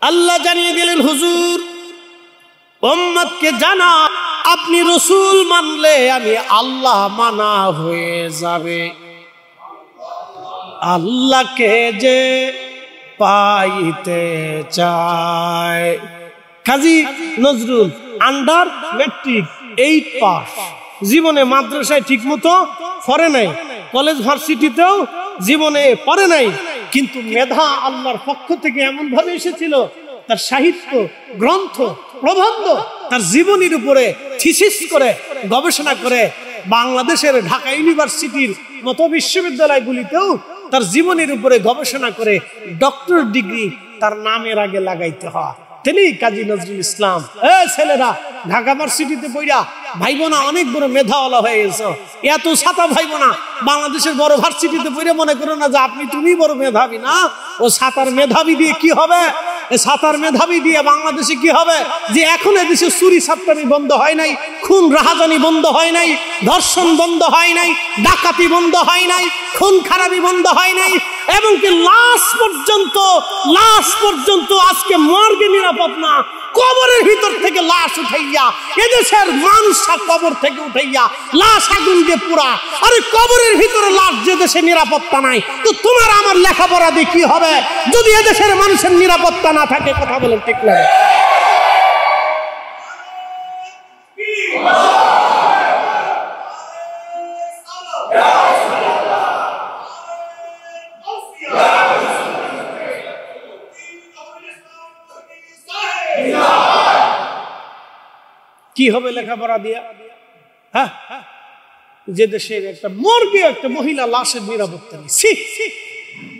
আল্লাহ জানিয়ে দিলেন, হুজুর উম্মতকে জানা, আপনি রসুল মানলে আমি আল্লাহ মানা হয়ে যাবে। আল্লাহকে যে পাইতে চায়, Kazi Nazrul under matric 8 pass, জীবনে মাদ্রাসায় ঠিক মতো পড়ে নাই, কলেজ ভার্সিটিতেও জীবনে পড়ে নাই, কিন্তু মেধা আল্লাহর পক্ষ থেকে এমন ভাবে এসেছিল, তার সাহিত্য গ্রন্থ প্রবন্ধ তার জীবনীর উপরে থিসিস করে গবেষণা করে বাংলাদেশের ঢাকা ইউনিভার্সিটির মতো বিশ্ববিদ্যালয়গুলিতেও তার জীবনীর উপরে গবেষণা করে ডক্টর ডিগ্রি তার নামের আগে লাগাইতে হয়। তিনি কাজী নজরুল ইসলাম। ছেলেরা ঢাকা ভার্সিটিতে পড়া ভাইব না অনেক বড় মেধাওয়ালা হয়ে গেছো, এত ছাতা ভাইব না বাংলাদেশের বড় ভার্সিটিতে পড়ে মনে করো না যে আপনি তুমি বড় মেধাবী। না, ও ছাতার মেধাবী দিয়ে কি হবে? ছাতার মেধাবী দিয়ে বাংলাদেশে কি হবে? যে এখন এদেশে চুরি ছাত্রামি বন্ধ হয় নাই, খুন রাহাজানি বন্ধ হয় নাই, ধর্ষণ বন্ধ হয় নাই, ডাকাতি বন্ধ হয় নাই, খুন খারাপি বন্ধ হয় নাই, এবং কি লাশ পর্যন্ত আজকে মর্গে নিরাপদ না, কবরের ভিতর থেকে লাশ উঠাইয়া এদেশের মানুষ কবর থেকে উঠাইয়া লাশ আগুন দিয়ে পুরা। আরে কবরের ভিতরে লাশ যে দেশে নিরাপত্তা নাই, তো তোমার আমার লেখাপড়া দিয়ে কি হবে যদি এদেশের মানুষের নিরাপত্তা না থাকে? কথা বলেন ঠিক লাগে? কি হবে লেখাপড়া দিয়া? হ্যাঁ, যে দেশের একটা মর্গে একটা মহিলা লাশের নিরাপত্তা নেই।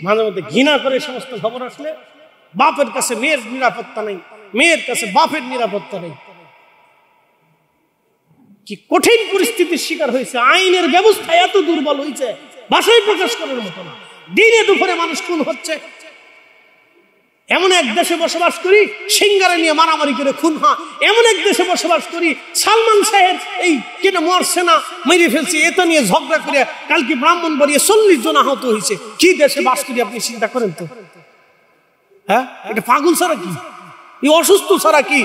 মাঝে মধ্যে ঘৃণা করে সমস্ত খবর আসলে, বাপের কাছে মেয়ের নিরাপত্তা নেই, মেয়ের কাছে বাপের নিরাপত্তা নেই। কি কঠিন পরিস্থিতির শিকার হয়েছে, আইনের ব্যবস্থা এত দুর্বল হয়েছে ভাষায় প্রকাশ করার মতো না। দিনে দুপুরে মানুষ খুন হচ্ছে। এমন এক দেশে বসবাস করি সিঙ্গারা নিয়ে মারামারি করে খুন হয়, এমন এক দেশে বসবাস করি সালমান সাহেব এই কেটে মরছে না, মেরে ফেলছে, এটা নিয়ে ঝগড়া করে কালকে ব্রাহ্মণবাড়িয়া 40 জন আহত হয়েছে। কি দেশে বাস করি আপনি চিন্তা করেন তো? হ্যাঁ, এটা পাগল ছাড়া কি, এই অসুস্থ ছাড়া কি,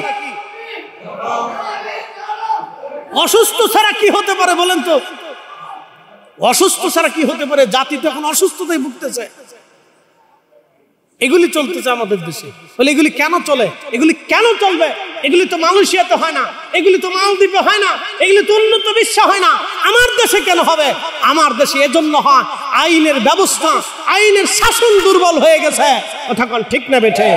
অসুস্থ ছাড়া কি হতে পারে বলেন তো? অসুস্থ ছাড়া কি হতে পারে? জাতি তো এখন অসুস্থতায় ভুগতেছে। এগুলি চলতেছে আমাদের দেশে। বলে এগুলি কেন চলে? এগুলি কেন চলবে? এগুলি তো মালয়েশিয়াতে হয় না, এগুলি তো মালদ্বীপে হয় না, এগুলি তো উন্নত বিশ্বে হয় না, আমার দেশে কেন হবে? আমার দেশে এজন্য হয় আইনের ব্যবস্থা, আইনের শাসন দুর্বল হয়ে গেছে। কথা কোন ঠিক না বেঠে?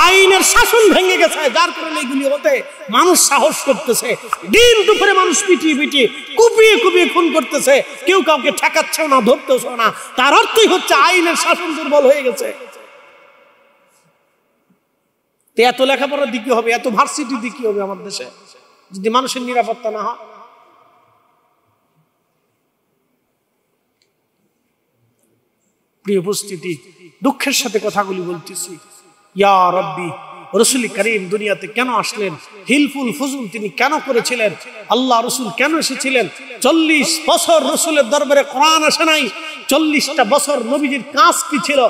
আইনের শাসন ভেঙে গেছে, যার কারণে এগুলি হতে মানুষ সাহস করতেছে। দিন দুপুরে মানুষ পিটিয়ে পিটিয়ে কুপিয়ে কুপিয়ে খুন করতেছে, কেউ কাউকে ঠেকাচ্ছেও না, ধরতেছেও না। তার অর্থই হচ্ছে আইনের শাসন দুর্বল হয়ে গেছে। এত লেখাপড়ার দিকে হবে, এত ভার্সিটি দিকে হবে আমার দেশে যদি মানুষের নিরাপত্তা না হয়। প্রিয় উপস্থিতি, দুঃখের সাথে কথাগুলি বলতেছি। ইয়া রব্বি, রসুল করিম দুনিয়াতে কেন আসলেন? হিলফুল ফুজুল তিনি কেন করেছিলেন? আল্লাহ রসুল কেন এসেছিলেন? 40 বছর রসুলের দরবারে কোরআন আসে নাই। 40টা বছর নবীজির কাজ কি ছিল?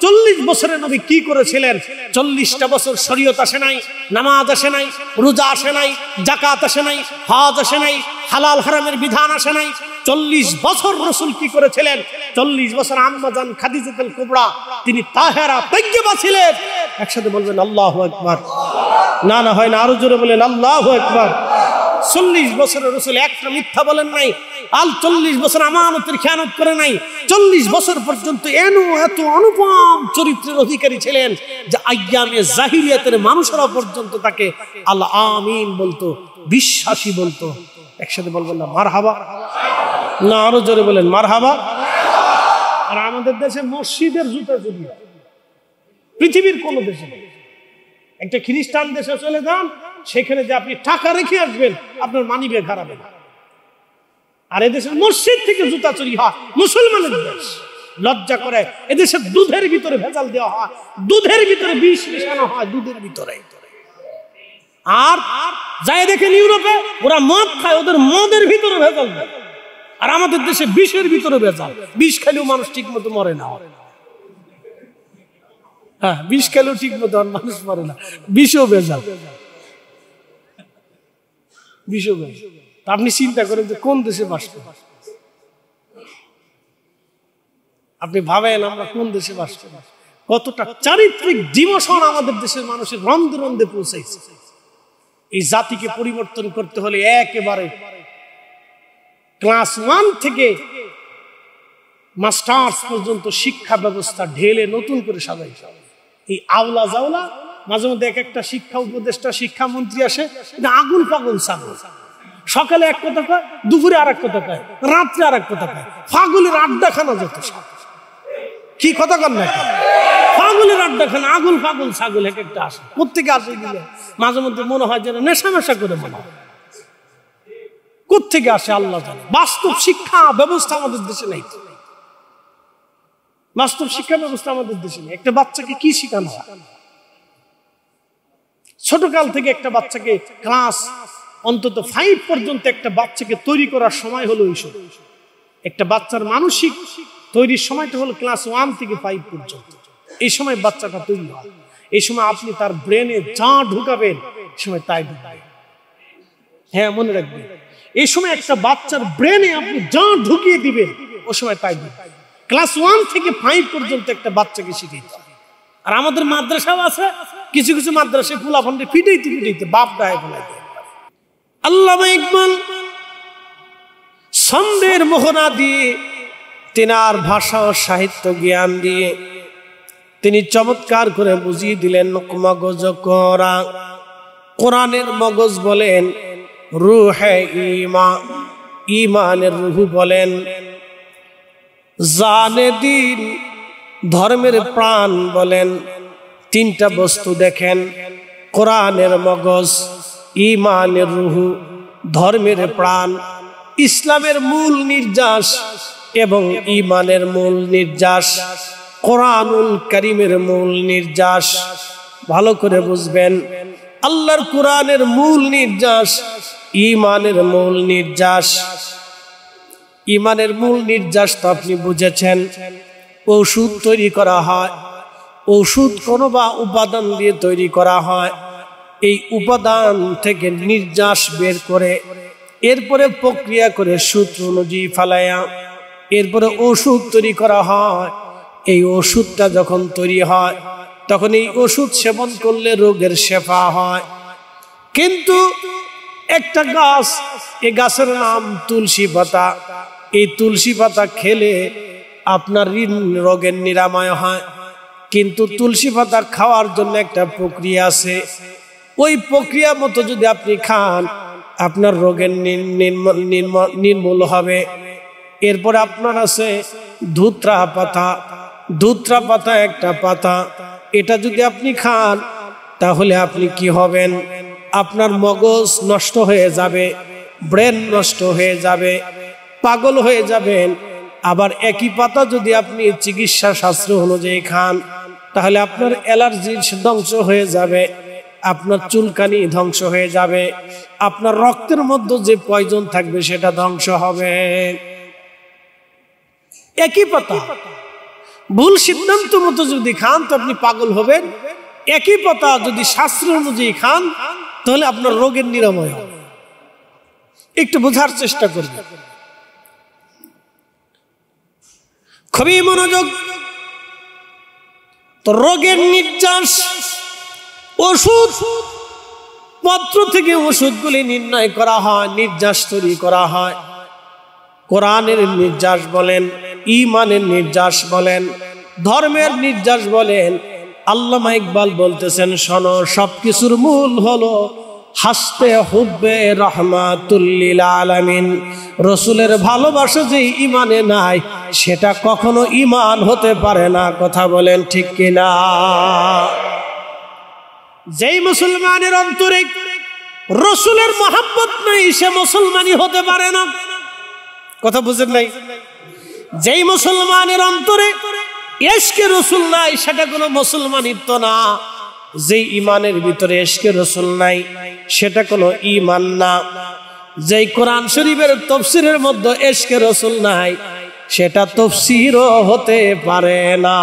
40 বছরে নবী কি করেছিলেন? 40টা বছর শরীয়ত আসে নাই, নামাজ আসে নাই, রোজা আসে নাই, যাকাত আসে নাই, হজ আসে নাই, হালাল হারামের বিধান আসে নাই। 40 বছর রসুল কি করেছিলেন? 40 বছর আম্মা জান খাদিজাতুল কুবরা তিনি তাহেরা তাইয়্যিবা ছিলেন। একসাথে বলবেন আল্লাহু আকবার। না না হয় না, আরো জোরে বলেন আল্লাহু আকবার। 40 বছরের রসুল একটা মিথ্যা বলেন নাই, আল 40 বছর আমানতের খেয়ানত করে নাই। 40 বছর পর্যন্ত এত অনুপম চরিত্রের অধিকারী ছিলেন যে আইয়ামে জাহিলিয়াতের মানুষেরা পর্যন্ত তাকে আল আমিন বলতো, বিশ্বাসী বলতো। একসাথে বলবেন না মারহাবা? না আরো জোরে বলেন মারহাবা। আর আমাদের দেশে মসজিদের জুতা চুরি, পৃথিবীর কোন দেশে। একটা খ্রিস্টান দেশে চলে যান, সেখানে যে আপনি টাকা রেখে আসবেন, আপনার মানি ব্যাগ হারাবে না। আর এদেশের মসজিদ থেকে জুতা চুরি হয়, মুসলমানের দেশ। লজ্জা করে, এদেশের দুধের ভিতরে ভেজাল দেওয়া হয়, দুধের ভিতরে বিষ মিশানো হয়, দুধের ভিতরে। আর যাই দেখেন ইউরোপে, ওরা মদ খায়, ওদের মদের ভিতরে ভেজাল দেয়। আর আমাদের দেশে বিষের ভিতরে ভেজাল। বিষ খেলেও মানুষ ঠিক মতো মরে না। হ্যাঁ, বিষ খেলেও ঠিক মতো মানুষ মরে না, বিষও ভেজাল, বিষও ভেজাল। আপনি চিন্তা করেন যে কোন দেশে বাস করেন? আপনি ভাবেন আমরা কোন দেশে বাস করি? কতটা চারিত্রিক ডিমোশন আমাদের দেশের মানুষের রন্ধে রন্ধে পৌঁছাইছে। এই জাতিকে পরিবর্তন করতে হলে একেবারে ক্লাস 1 থেকে মাস্টার্স পর্যন্ত শিক্ষা ব্যবস্থা ঢেলে নতুন করে সাজাইতে হবে। এই আওলা জাওলা মাঝে মধ্যে এক একটা শিক্ষা উপদেষ্টা, শিক্ষামন্ত্রী আসে, আগুন পাগল ছাগল। সকালে এক কথা কয়, দুপুরে আর এক কথা কয়, রাত্রে আর এক কথা কয়। ফাগুলের আড্ডাখানা যত সব। কি কথা কন না? ফাগুলের আড্ডাখানা, আগুন পাগল ছাগল এক একটা আসে। প্রত্যেকে আসে দিলে মাঝে মধ্যে মনে হয় যেন নেশা মেশা করে মনে হয়। কোত্থেকে আসে আল্লাহ জানে। বাস্তব শিক্ষা ব্যবস্থা আমাদের দেশে নাই। বাস্তব শিক্ষা ব্যবস্থা আমাদের দেশে নেই। একটা বাচ্চাকে কি শিখানো হয়? ছোটকাল থেকে একটা বাচ্চাকে ক্লাস অন্তত 5 পর্যন্ত একটা বাচ্চাকে তৈরি করার সময় হলো এইসব। একটা বাচ্চার মানসিক তৈরির সময়টা হলো ক্লাস 1 থেকে 5 পর্যন্ত। এই সময় বাচ্চাটা তৈরি হয়। এই সময় আপনি তার ব্রেনে যা ঢুকাবেন, সময় তাই ঢুকবে। হ্যাঁ, মনে রাখবেন, এই সময় একটা বাচ্চার ব্রেনে আপনি যা ঢুকিয়ে দিবেন, ও সময় তাই ঢুকবে। ক্লাস 1 থেকে 5 পর্যন্ত একটা বাচ্চাকে শিখাইতে হবে। আর আমাদের মাদ্রাসাও আছে, কিছু কিছু মাদ্রাসায় ফুলাফান্ডে পিটাইতে বাপ গায়ে ফেলাইতে। আল্লামা ইকবাল ছন্দের মোহনা দিয়ে, তেনার ভাষা ও সাহিত্য জ্ঞান দিয়ে তিনি চমৎকার করে বুঝিয়ে দিলেন মগজ করা। কোরআনের মগজ বলেন রূহে ঈমান, ঈমানের রূহ বলেন জানে দিন, ধর্মের প্রাণ বলেন। 3টা বস্তু দেখেন, কোরআনের মগজ, ঈমানের রূহ, ধর্মের প্রাণ। ইসলামের মূল নির্যাস এবং ঈমানের মূল নির্যাস, কোরআনুল কারীমের মূল নির্যাস। ভালো করে বুঝবেন, আল্লাহর কোরআনের মূল নির্যাস, ঈমানের মূল নির্যাস। ঈমানের মূল নির্যাস তো আপনি বুঝেছেন। ঔষধ তৈরি করা হয়, ঔষধ কোনো বা উপাদান দিয়ে তৈরি করা হয়। এই উপাদান থেকে নির্যাস বের করে এরপরে প্রক্রিয়া করে সূত্র অনুযায়ী ফালায়া এরপরে ওষুধ তৈরি করা হয়। এই ওষুধটা যখন তৈরি হয়, তখন এই ওষুধ সেবন করলে রোগের শেফা হয়। কিন্তু একটা গাছ, এই গাছের নাম তুলসী পাতা। এই তুলসী পাতা খেলে আপনার রোগের নিরাময় হয়। কিন্তু তুলসী পাতা খাওয়ার জন্য একটা প্রক্রিয়া আছে। ওই প্রক্রিয়া মতো যদি আপনি খান, আপনার রোগের নির্মূল হবে। এরপরে আপনার আছে ধুত্রা পাতা। ধুত্রা পাতা একটা পাতা, এটা যদি আপনি খান তাহলে আপনি কি হবেন? আপনার মগজ নষ্ট হয়ে যাবে, ব্রেন নষ্ট হয়ে যাবে, পাগল হয়ে যাবেন। আবার একই পাতা যদি আপনি চিকিৎসা শাস্ত্র অনুযায়ী খান তাহলে আপনার অ্যালার্জি ধ্বংস হয়ে যাবে, আপনার চুলকানি ধ্বংস হয়ে যাবে, আপনার রক্তের মধ্যে যে পয়জন থাকবে সেটা ধ্বংস হবে। একই পাতা ভুল সিদ্ধান্ত মতো যদি খান তো আপনি পাগল হবেন, একই পাতা যদি শাস্ত্র অনুযায়ী খান তাহলে আপনার রোগের নিরাময় হবে। একটু বোঝার চেষ্টা করবেন, খুবই মনোযোগ। তো রোগের নির্যাস ওষুধ পত্র থেকে ওষুধগুলি নির্ণয় করা হয়, নির্যাস তৈরি করা হয়। কোরআনের নির্যাস বলেন, ঈমানের নির্যাস বলেন, ধর্মের নির্যাস বলেন। আল্লামা ইকবাল বলতেছেন, শোনো, সবকিছুর মূল হলো হাসতে হুব্বে রাহমাতুল লিল আলামিন। রসুলের ভালোবাসা যে ঈমানে নাই সেটা কখনো ঈমান হতে পারে না। কথা বলেন ঠিক কিনা? যেই মুসলমানের অন্তরে রসুলের মহব্বত নাই সে মুসলমানই হতে পারে না। কথা বুঝেন নাই? যেই মুসলমানের অন্তরে ইশকে রসুল নাই সেটা কোনো মুসলমানিত্ব না। যেই ঈমানের ভিতরে ইশকে রসুল নাই সেটা কোনো ঈমান না। যেই কোরআন শরীফের তাফসীরের মধ্যে ইশকে রসুল নাই সেটা তাফসীরও হতে পারে না।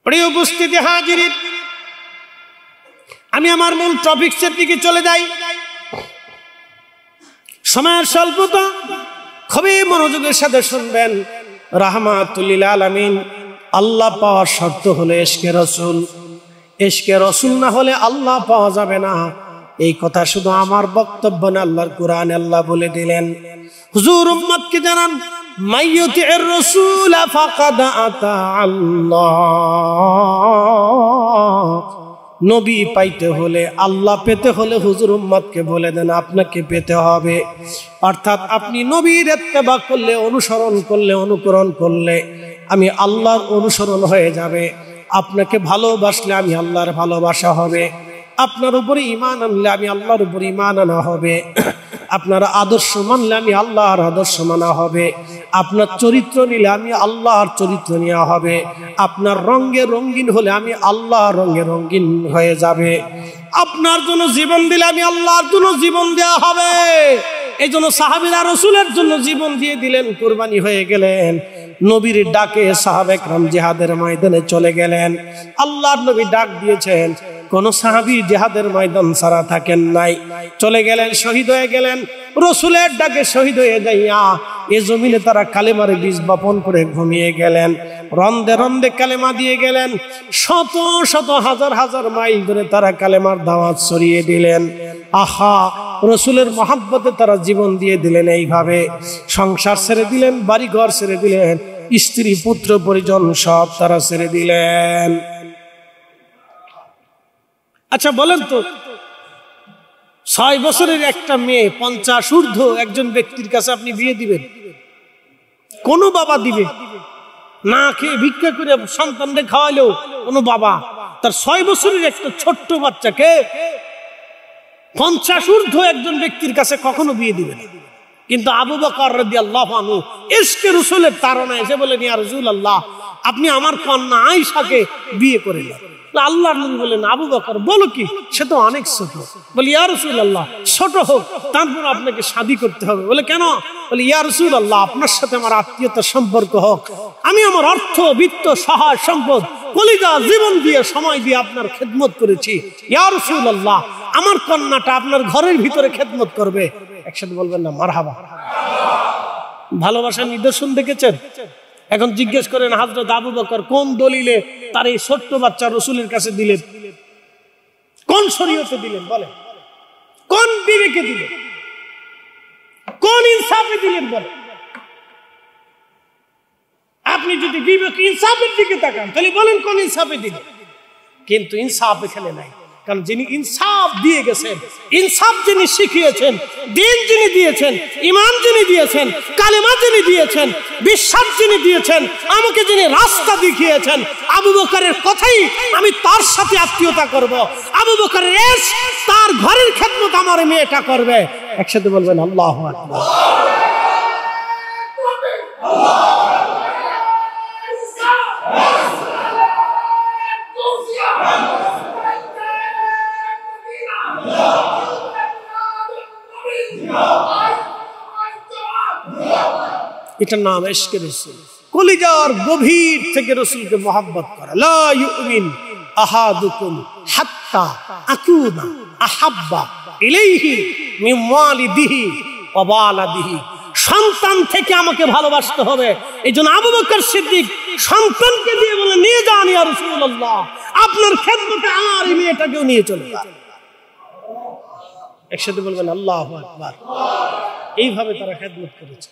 প্রিয় উপস্থিতি হাজিরিন, আমি আমার মূল টপিকসের দিকে চলে যাই। সময়ের স্বল্পতা, খুবই মনোযোগের সাথে শুনবেন। রাহমাতুল লিল আলামিন আল্লাহ পাওয়ার শর্ত হলো ইশকে রসুল। ইশকে রসুল না হলে আল্লাহ পাওয়া যাবে না। এই কথা শুধু আমার বক্তব্য না, আল্লাহর কোরআনে আল্লাহ বলে দিলেন। হুজুর উম্মতকে জানান, মাইয়ুতির রাসূল ফাকাদ আতা আল্লাহ। নবী পাইতে হলে, আল্লাহ পেতে হলে হুজুর উম্মতকে বলে দেন আপনাকে পেতে হবে। অর্থাৎ আপনি নবীর ইত্তেবা করলে, অনুসরণ করলে, অনুকরণ করলে আমি আল্লাহর অনুসরণ হয়ে যাবে। আপনাকে ভালোবাসলে আমি আল্লাহর ভালোবাসা হবে। আপনার উপরে ঈমান আনলে আমি আল্লাহর উপরে ঈমান আনা হবে। আপনার আদর্শ মানলে আমি আল্লাহর আদর্শ মানা হবে। আপনার চরিত্র নিলে আমি আল্লাহর চরিত্র নেওয়া হবে। আপনার রঙে রঙিন হলে আমি আল্লাহর রঙে রঙিন হয়ে যাবে। আপনার জন্য জীবন দিলে আমি আল্লাহর জন্য জীবন দেওয়া হবে। এই জন্য সাহাবীরা রাসূলের জন্য জীবন দিয়ে দিলেন, কুরবানি হয়ে গেলেন। নবীর ডাকে সাহাবে کرام জিহাদের ময়দানে চলে গেলেন। আল্লাহর নবী ডাক দিয়েছেন, কোন সাহাবী জিহাদের ময়দান ছাড়া থাকেন নাই, চলে গেলেন, শহীদ হয়ে গেলেন। রাসূলের ডাকে শহীদ হয়ে যাইয়া এই জমিনে তারা কালেমার বীজ বপন করে ঘুমিয়ে গেলেন। রন্দে রন্দে কালেমা দিয়ে গেলেন। শত শত হাজার হাজার মাইল ধরে তারা কালেমার দাওয়াত ছড়িয়ে দিলেন। আহা, রাসূলের মহব্বতে তারা জীবন দিয়ে দিলেন। এইভাবে সংসার ছেড়ে দিলেন, বাড়ি ঘর ছেড়ে দিলেন, স্ত্রী পুত্র পরিজন সব তারা ছেড়ে দিলেন। আচ্ছা বলেন তো, 6 বছরের একটা মেয়ে 50 ঊর্ধ্ব একজন ব্যক্তির কাছে আপনি বিয়ে দিবেন? কোন বাবা দিবে? না খেয়ে ভিক্ষা করে সন্তানদের খাওয়ালেও কোন বাবা তার 6 বছরের একটা ছোট্ট বাচ্চাকে 50 ঊর্ধ্ব একজন ব্যক্তির কাছে কখনো বিয়ে দিবে না। কিন্তু আবু বকর রাদিয়াল্লাহু আনহু ইশকে রাসূলের তাড়নায় এসে বলেন, ইয়া রাসূলুল্লাহ, আপনি আমার কন্যা আয়েশাকে বিয়ে করে নেন। আল্লাহর নবী বলেন, আবু বকর বলো কি, সে তো অনেক ছোট। বলি, ইয়া রাসূলুল্লাহ, ছোট হোক তারপর আপনাকে শাদী করতে হবে। বলে, কেন? বলি, ইয়া রাসূলুল্লাহ, আপনার সাথে আমার আত্মীয়তার সম্পর্ক হোক। আমি আমার অর্থ বিত্ত সহায় সম্পদ কলিজা জীবন দিয়ে সময় দিয়ে আপনার খেদমত করেছি। ইয়া রাসূলুল্লাহ, আমার কন্যাটা আপনার ঘরের ভিতরে খেদমত করবে। একসাথে বলবেন না মারহাবা? ভালোবাসার নিদর্শন দেখেছেন? এখন জিজ্ঞেস করেন হযরত আবু বকর কোন দলিলে তার এই ছোট্ট বাচ্চা রাসূলের কাছে দিলেন? কোন শরীয়তে দিলেন? বলেন, কোন বিবেকে দিলেন? কোন ইনসাফে দিলেন? বলেন। আপনি যদি বিবেক ইনসাফের দিকে তাকান তাহলে বলেন কোন ইনসাফে দিলেন। কিন্তু ইনসাফ এখানে নাই। কারণ যিনি ইনসাফ দিয়ে গেছেন, ইনসাফ যিনি শিখিয়েছেন, দিন যিনি দিয়েছেন, ঈমান যিনি দিয়েছেন, কালেমা যিনি দিয়েছেন, বিশ্বাস যিনি দিয়েছেন, আমাকে যিনি রাস্তা দেখিয়েছেন, আবু বকরের কথাই আমি তার সাথে আত্মীয়তা করব। আবু বকরের তার ঘরের খেদমত আমার মেয়েটা করবে। একসাথে বলবেন আল্লাহু আকবার। এটার নাম ইশকে রাসূল। কলিজার গভীর থেকে রাসূলকে মহব্বত করা। লা ইউমিন আহাদুকুম হাত্তা আকুনা আহাব্বা ইলাইহি মিন ওয়ালিদিহি ওয়া ওয়ালাদিহি। সন্তান থেকে আমাকে ভালোবাসতে হবে। এইজন্য আবু বকর সিদ্দিক সন্তানকে দিয়ে বলে, নিয়ে যান ইয়া রাসূলুল্লাহ, আপনার খেদমতে আমার এই মেয়েটাকেও নিয়ে চলে যান। একসাথে বলবেন আল্লাহু আকবার। এইভাবে তারা খেদমত করেছে।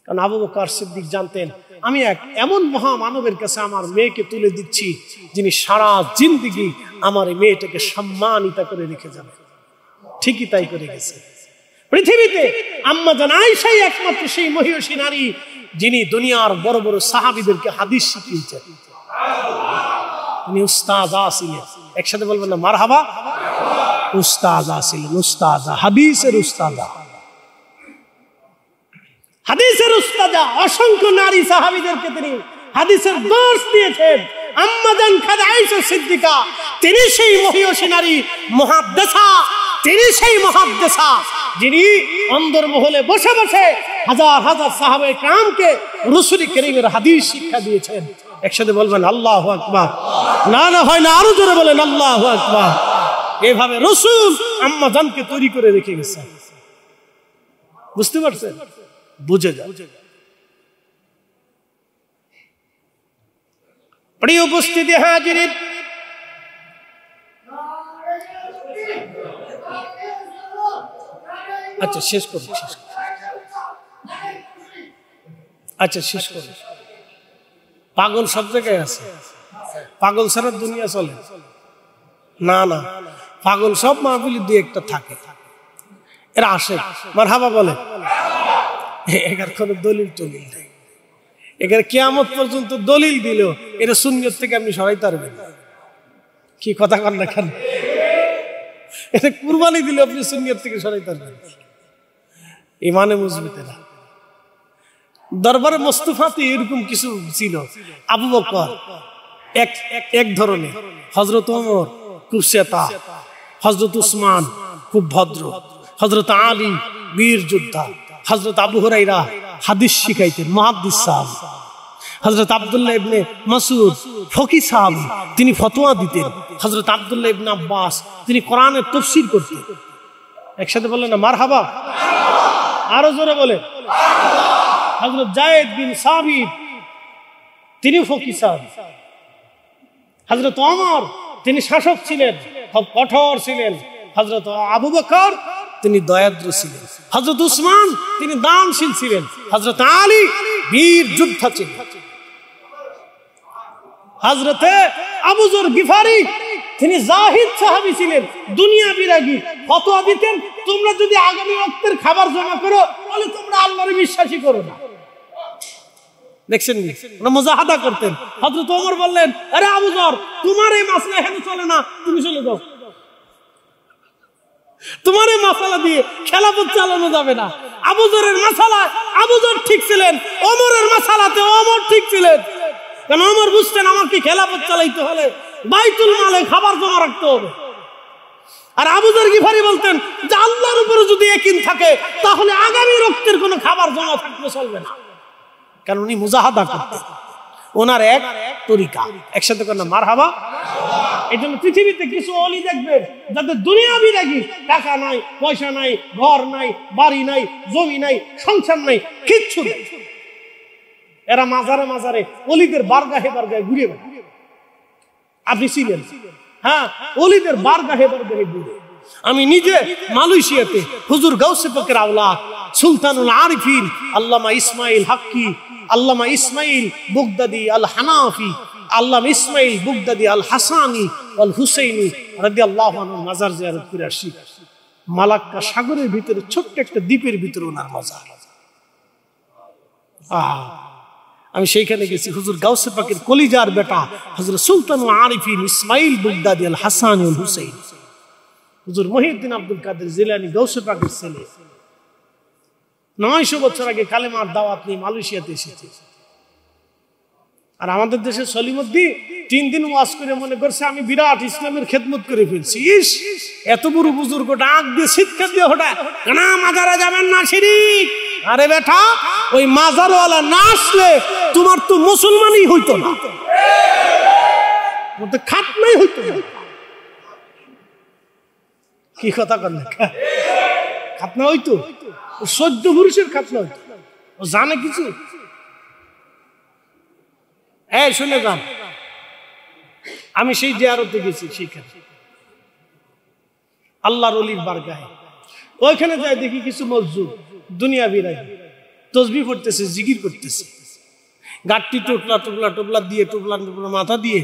কারণ আবু বকর সিদ্দিক জানতেন, আমি এক এমন মহামানবের কাছে আমার মেয়েকে তুলে দিচ্ছি, যিনি সারা জিন্দেগি আমার এই মেয়েটাকে সম্মানিত করে রেখে যাবে। ঠিকই তাই করে গেছে। পৃথিবীতে আম্মা জান আয়েশাই একমাত্র সেই মহিয়সী নারী, যিনি দুনিয়ার বড় বড় সাহাবীদেরকে হাদিস শিখিয়েছেন। তিনি উস্তাজা ছিলেন। একসাথে বলবেন না মারহাবা। উস্তাজা ছিলেন, উস্তাজা, হাদিসের উস্তাজা, হাদিসের উস্তাজা। অসংখ্য নারী সাহাবীদেরকে তিনি হাদিসের দর্শ দিয়েছেন। আম্মা জান খাদিজা আয়েশা সিদ্দিকা, তিনি সেই মহিয়সী নারী মুহাদ্দিসা, তিনি সেই মুহাদ্দিসা যিনি অন্দরমহলে বসে বসে হাজার হাজার সাহাবায়ে কেরামকে রাসূল করিমের হাদিস শিক্ষা দিয়েছেন। একসাথে বলবেন আল্লাহু আকবার। না না হয় না, আরো জোরে বলেন আল্লাহু আকবার। এইভাবে রাসূল আম্মা জানকে তৈরি করে রেখে গেছেন। বুঝতে পারছেন? বুঝে যান। প্রিয় উপস্থিতি হাজিরিন, আচ্ছা শেষ করুন, আচ্ছা শেষ করুন। পাগল সব জায়গায় আছে, পাগল ছাড়া দুনিয়া চলে না। না, পাগল সব মাহফিলে দুই একটা থাকে, এরা আসে মারহাবা বলে। এখানে কোনো দলিল টলিল নেই। এখানে কিয়ামত পর্যন্ত দলিল দিল এটা সুন্নিয়ত থেকে আপনি সরাইতে পারবেন। কি কথা কন না কেন? এটা কুরবানি দিলে আপনি সুন্নিয়ত থেকে সরাইতে পারবেন। ইমানে মজবুতেরা দরবারে মোস্তফাতে এরকম কিছু ছিল। আবু বকর এক ধরনের, হযরত ওমর খুব শ্বেতা, হযরত উসমান খুব ভদ্র, হযরত আলী বীর যোদ্ধা, হযরত আবু হুরায়রা হাদিস শিখাইতেন, মুহাদ্দিস সাহেব, হযরত আব্দুল্লাহ ইবনে মাসউদ ফকি সাহেব, তিনি ফতোয়া দিতেন, হযরত আব্দুল্লাহ ইবনে আব্বাস তিনি কোরআনের তাফসীর করতেন। একসাথে বললেন না মারহাবা। আরো জোরে বলে। হযরত যায়েদ বিন সাবিত তিনি ফকি সাহেব, হযরত ওমর তিনি শাসক ছিলেন, খুব কঠোর ছিলেন, হযরত আবু বকর তিনি দয়াদ্র ছিলেন, হযরত উসমান তিনি দানশীল ছিলেন, হযরত আলী বীর যোদ্ধা ছিলেন, হযরতে আবু যর গিফারি তিনি জাহিদ সাহাবী ছিলেন, দুনিয়া বিরাগী, ফতোয়া দিতেন তোমরা যদি আগামী ওয়াক্তের খাবার জমা করো তাহলে তোমরা আল্লাহর বিশ্বাসী করো না। দেখছেন না, মুজাহাদা করতেন। হযরত ওমর বললেন, আরে আবু যর, তোমার এই মাসলা এখানে চলে না, তুমি চলে যাও, তোমার এই মাসালা দিয়ে খেলাফত চালানো যাবে না। আবু যরের মাসালায় আবু যর ঠিক ছিলেন, ওমরের মাসালাতে ওমর ঠিক ছিলেন। কারণ ওমর বুঝতেন আমাকে খেলাফত চালাইতে হলে বাইতুল মালে খাবার জমা রাখতে হবে। আর আবু যর গিফারি বলতেন যে আল্লাহর উপরে যদি ইয়াকিন থাকে তাহলে আগামী রক্তের কোনো খাবার জমা থাকলে চলবে না। কারণ উনি মুজাহাদা করতেন, ওনার এক তরিকা। একসাথে করেন না মারহাবা। এই জন্য পৃথিবীতে কিছু অলি দেখবেন যাদের দুনিয়া বিরাগী, টাকা নাই, পয়সা নাই, ঘর নাই, বাড়ি নাই, জমি নাই, সংসার নাই, কিচ্ছু নেই, এরা মাজারে মাজারে অলিদের বারগাহে বারগাহে ঘুরে বেড়ায়। আপনি ছিলেন? হ্যাঁ, অলিদের বারগাহে বারগাহে ঘুরে। আমি নিজে মালয়েশিয়াতে হুজুর গাউসে পাকের আওলাদ সুলতানুল আরিফিন আল্লামা ইসমাইল হাক্কি, আল্লামা ইসমাইল বুগদাদি আল হানাফি, আল্লামা ইসমাইল বুগদাদি আল হাসানি আল হুসাইনি রাদিয়াল্লাহু আনহু মাজার জিয়ারত করে আসি। মালাক্কা সাগরের ভিতরে ছোট্ট একটা দ্বীপের ভিতরে ওনার মাজার। আমি সেইখানে গেছি। হুজুর গাউসে পাকের কলিজার বেটা হযরত সুলতানুল আরিফিন ইসমাইল বুগদাদি আল হাসানি আল হুসাইনি হুজুর মহিউদ্দিন আব্দুল কাদের জিলানী গৌসে পাকের ছেলে 900 বছর আগে কালেমার দাওয়াত নিয়ে মালয়েশিয়াতে এসেছে। আর আমাদের দেশে সলিমুদ্দিন 3 দিন ওয়াজ করে মনে করছে আমি বিরাট ইসলামের খেদমত করে ফেলছি। ইস, এত বড় বুজুর্গ ডাক দিয়ে শিক্ষা দিয়ে হঠাৎ না মাজারে যাবেন না শিরিক। আরে বেটা, ওই মাজারওয়ালা না আসলে তোমার তো মুসলমানই হইতো না, খাতনাই হইতো না। কি কথা কর না, খাতনা হইতো? 14 পুরুষের খাতনা হইতো। ও জানে কিছু? এই শুনে যান, আমি সেই জিয়ারতে গেছি, সেখানে আল্লাহর ওলির বারগাহে, ওইখানে যাই দেখি কিছু মজদুর দুনিয়া বিরাই তসবিহ পড়তেছে, জিকির করতেছে, গাট্টি টোপলা টোপলা টোপলা দিয়ে টোপলা টোপলা মাথা দিয়ে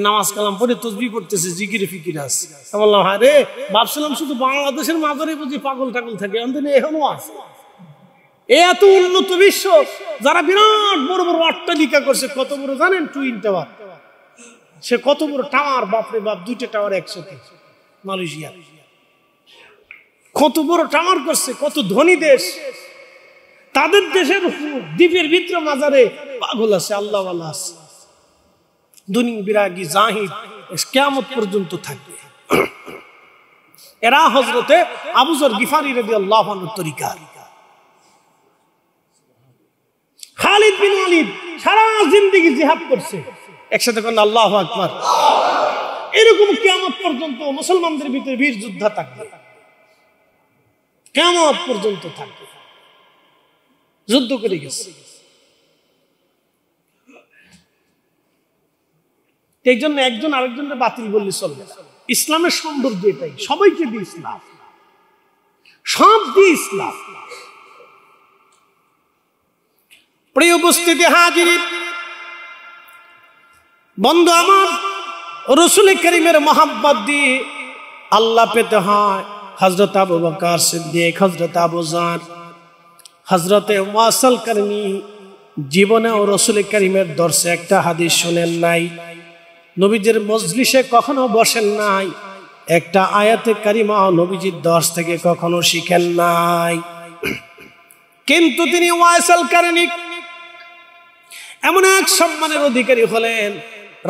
নামাজ কালাম পড়ে তসবিহ পড়তেছে, জিকির ফিকির আছে। বললাম হ্যাঁ রে, ভাবছিলাম শুধু বাংলাদেশের মাজারে বুঝি পাগল টাগল থাকে, এখনো আছে। এত উন্নত বিশ্ব, যারা বিরাট বড় বড় অট্টালিকা করছে, কত বড় জানেন? Twin tower. সে কত বড় টাওয়ার, বাপরে বাপ, 2টা টাওয়ার একসাথে মালয়েশিয়া। কত বড় টাওয়ার করছে, কত ধনী দেশ। তাদের দেশের দ্বীপের ভিতরে মাজারে পাগল আছে, আল্লাহওয়ালা আছে, দুনিয়া বিরাগী জাহিদ, কিয়ামত পর্যন্ত থাকবে। এরা হযরতে আবু যর গিফারি রাদিয়াল্লাহু আনহু তরিকা। খালিদ বিন ওয়ালিদ সারা জিন্দেগি জিহাদ করছে, একসাথে কোন আল্লাহু আকবার। এরকম কিয়ামত পর্যন্ত মুসলমানদের ভিতরে বীর যোদ্ধা থাকবে, কিয়ামত পর্যন্ত থাকবে, যুদ্ধ করে গেছে। এই জন্য একজন আরেকজনের বাতিল বললে চলবে না। ইসলামের সৌন্দর্য এটাই, সবাইকে দিয়ে ইসলাম, সব দিয়ে ইসলাম। প্রিয় উপস্থিতি হাজির বন্ধু আমার, রাসূল করিমের মহব্বত দিয়ে আল্লাহ পেতে হয়। হযরত আবু বকর সিদ্দিক, হযরত আবু যর, হযরতে ওয়াসিল করনি জীবনে ও রাসূল করিমের দর্শে একটা হাদিস শুনেন নাই, নবীজির মজলিসে কখনো বসেন নাই, একটা আয়াতে কারিমা নবীজির দর্শ থেকে কখনো শিখেন নাই। কিন্তু তিনি ওয়াসিল করনি এমন এক সম্মানের অধিকারী হলেন,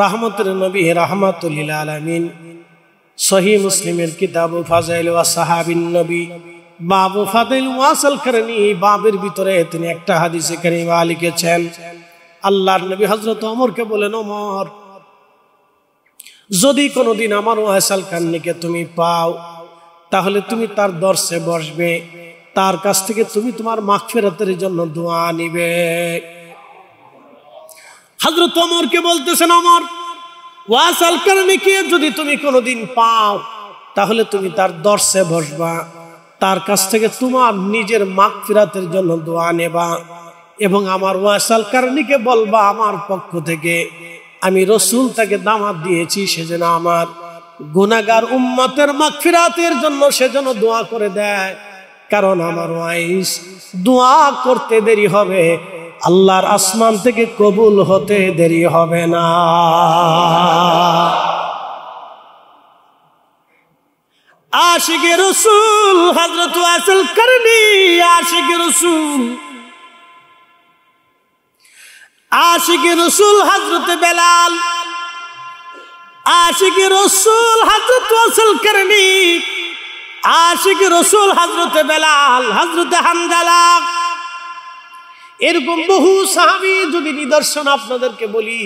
রহমতের নবী, রাহমাতুল লিল আলামিন। সহিহ মুসলিমের কিতাব ফাযাইল ওয়া সাহাবিন নবী বাবু ফাদিল ওয়াসিল করনি, বাবের ভিতরে তিনি একটা হাদিসে কারিমা লিখেছেন। আল্লাহর নবী হযরত ওমরকে বলেন, ওমর, যদি কোনোদিন আমার ওয়াসিল করনিকে তুমি পাও, তাহলে তুমি তার দর্শে বসবে, তার কাছ থেকে তুমি তোমার মাগফিরাতের জন্য দোয়া নিবে। হযরত ওমরকে বলতেছেন, ওমর, ওয়াসিল করনিকে যদি তুমি কোনোদিন পাও, তাহলে তুমি তার দর্শে বসবা, তার কাছ থেকে তোমার নিজের মাগফিরাতের জন্য দোয়া নেবা, এবং আমার ওয়াসিল করনিকে বলবা আমার পক্ষ থেকে আমি রাসূল তাকে দাওয়াত দিয়েছি, সেজন্য আমার গুনাহগার উম্মতের মাগফিরাতের জন্য সেজন্য দোয়া করে দেয়। কারণ আমার ওয়াইস দোয়া করতে দেরি হবে, আল্লাহর আসমান থেকে কবুল হতে দেরি হবে না। আশিকে রাসূল হযরত ওয়াসিল করনি, আশিকে রাসূল, আশিকে রাসূল হযরত বেলাল, আশিকে রাসূল হযরত ওয়াসিল করনি, আশিকে রাসূল হযরত বেলাল, হযরত হামজালা, এরকম বহু সাহাবী যদি নিদর্শন আপনাদেরকে বলি,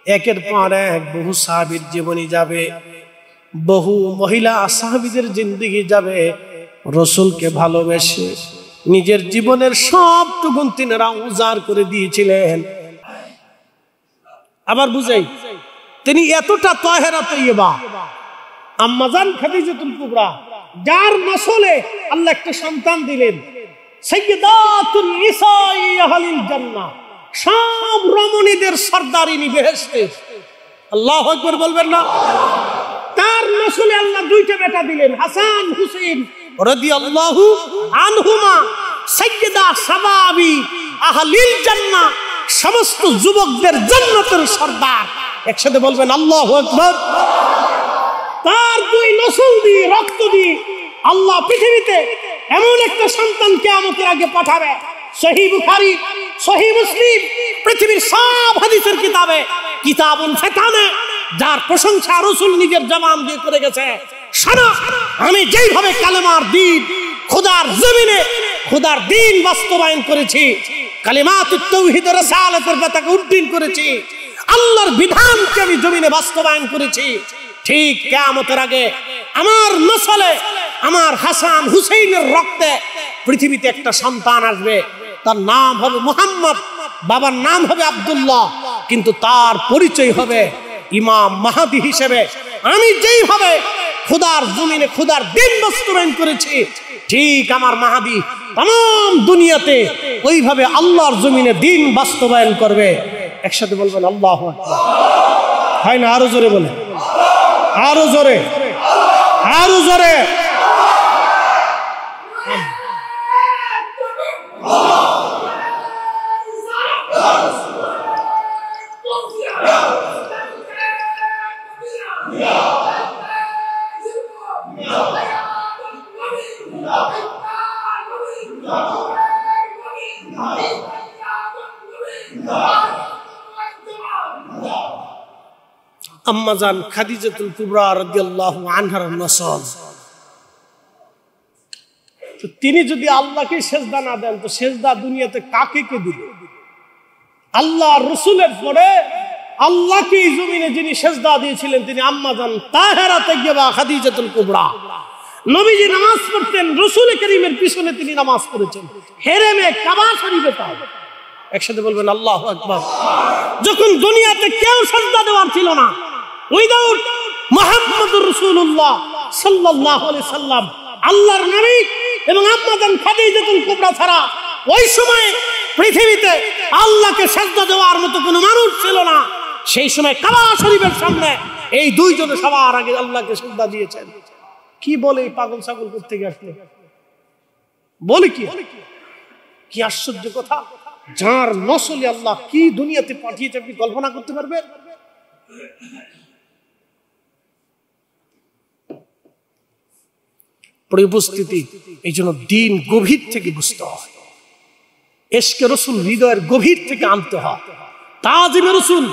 একের পর এক বহু সাহাবীর জীবনী যাবে, বহু মহিলা সাহাবীদের জিন্দেগি যাবে রাসূলকে ভালোবেসে নিজের জীবনের সবটুকু তিনারা উজাড় করে দিয়েছিলেন। আবার বুঝাই, তিনি এতটা তাহেরা তৈয়বা, আম্মা জান খাদিজাতুল কুবরা, যার নসলে আল্লাহ একটা সন্তান দিলেন, সাইয়্যিদাতুন নিসাই আহলিল জান্নাহ, সব রমণীদের সরদারিনী বেহেশতে। আল্লাহু আকবার বলবেন না? তার নসলে আল্লাহ 2টা বেটা দিলেন, হাসান হুসাইন রাদিয়াল্লাহু আনহুমা, সাইয়্যিদা শাবাবি আহলিল জান্নাহ, সমস্ত যুবকদের জান্নাতের সরদার। একসাথে বলবেন আল্লাহু আকবার। তার দুই নসল দিয়ে রক্ত দিয়ে আল্লাহ পৃথিবীতে এমন একটা সন্তান কিয়ামতের আগে পাঠাবে। সহিহ বুখারী, সহিহ মুসলিম, পৃথিবীর সব হাদিসের কিতাবে কিতাবুল ফিতানে যার প্রশংসা রাসূল নিজের জবান দিয়ে করে গেছে। শোনো, আমি যেইভাবে কালেমার দ্বীপ খোদার জমিনে খোদার দ্বীন বাস্তবায়ন করেছি, কালিমাতুত তাওহীদ ও রিসালাতের পতাকা উড্ডীন করেছি, আল্লাহর বিধানকে আমি জমিনে বাস্তবায়ন করেছি, ঠিক কিয়ামতের আগে আমার নসলে আমার হাসান হুসাইনের রক্তে পৃথিবীতে একটা সন্তান আসবে। তার নাম হবে মুহাম্মদ, বাবার নাম হবে আব্দুল্লাহ, কিন্তু তার পরিচয় হবে ইমাম মাহদী হিসেবে। আমি যেইভাবে খোদার জমিনে খোদার দ্বীন বাস্তবায়ন করেছি, ঠিক আমার মাহদী तमाम দুনিয়াতে ওইভাবে আল্লাহর জমিনে দ্বীন বাস্তবায়ন করবে। একসাথে বলবেন আল্লাহু আকবার। হয় না? আরো জোরে বলেন, আরো জোরে, আরো জোরে। আম্মাজান খাদিজাতুল কুবরা রাদিয়াল্লাহু আনহার নসল। তো তিনি যদি আল্লাহকে সেজদা না দেন তো সেজদা দুনিয়াতে কাকে কে দিবে? আল্লাহ রাসূলের পরে আল্লাহকে এই জমিনে যিনি সেজদা দিয়েছিলেন তিনি আম্মাজান তাহেরা তাইয়্যিবা খাদিজাতুল কুবরা। নবীজি নামাজ পড়তেন, রাসূল করিমের পিছনে তিনি নামাজ পড়েছেন হেরেমে কাবা শরীফে। তাও একসাথে বলবেন আল্লাহু আকবার। যখন দুনিয়াতে কেউ সেজদা দেওয়ার ছিল না, উইদাউট মুহাম্মদুর রাসূলুল্লাহ সাল্লাল্লাহু আলাইহি সাল্লাম, আল্লাহর নবী এবং আম্মাজান খাদিজাতুল কুবরা ছাড়া ওই সময় পৃথিবীতে আল্লাহকে সেজদা দেওয়ার মতো কোনো মানুষ ছিল না। সেই সময় কাবা শরীফের সামনে এই দুইজনে সবার আগে আল্লাহকে সেজদা দিয়েছেন। কি বলে এই পাগল ছাগল করতে গেছে? বলে কি? কি আশ্চর্য কথা! যার নসলে আল্লাহ কি দুনিয়াতে পাঠিয়েছে আপনি কল্পনা করতে পারবেন? উপস্থিতি এই জন্য দিন গভীর থেকে বুঝতে হয়, ইশকে রাসূল হৃদয়ের গভীর থেকে আনতে হয়, তাজিমে রাসূল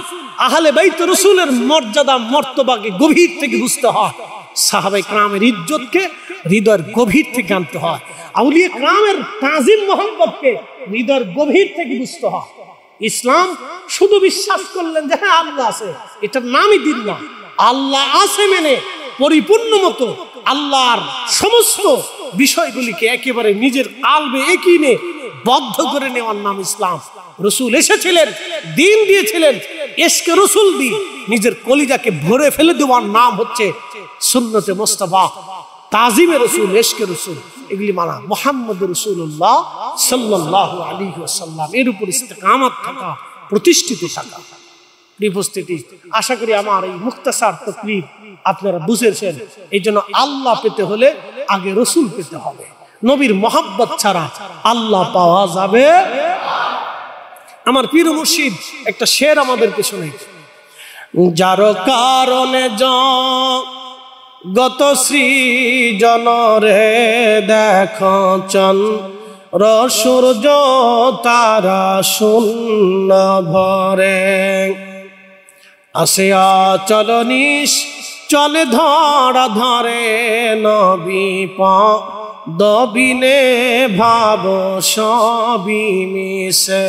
আহলে বাইত রাসূলের মর্যাদা মর্তবাকে গভীর থেকে বুঝতে হয়, সাহাবায়ে কেরামের ইজ্জতকে হৃদয়ের গভীর থেকে আনতে হয়, আউলিয়া কেরামের তাজিম মোহাম্মদকে হৃদয়ের গভীর থেকে বুঝতে হয়। ইসলাম শুধু বিশ্বাস করলেন যে হ্যাঁ আল্লাহ আছে, এটার নামই দিন না। আল্লাহ আছে মেনে পরিপূর্ণ মতো আল্লাহর সমস্ত বিষয়গুলিকে একেবারে নিজের কালবে একিনে বদ্ধ করে নেওয়ার নাম ইসলাম। রাসূল এসেছিলেন, দিন দিয়েছিলেন, ইশকে রাসূল দিয়ে নিজের কলিজাকে ভরে ফেলে দেওয়ার নাম হচ্ছে সুন্নতে মুস্তাফা, তাজিমে রাসূল, ইশকে রাসূল। এগুলি মানা মুহাম্মদুর রাসূলুল্লাহ সাল্লাল্লাহু আলাইহি ওয়াসাল্লাম, এর উপর ইস্তেকামত থাকা, প্রতিষ্ঠিত থাকা। উপস্থিতি, আশা করি আমার এই মুখতাসার তাকরীর আপনারা বুঝেছেন। এই জন্য আল্লাহ পেতে হলে আগে রাসূল পেতে হবে। নবীর মহব্বত ছাড়া আল্লাহ পাওয়া যাবে। আমার পীর মুর্শিদ একটা শের আমাদেরকে শোনাই, যার কারণে গত সৃজন রে দেখো চন্দ্র সূর্য তারা শূন্য ভরে, আসে অচল চলে ধরা ধরে নবী দবিনে ভাব সবই মিশে।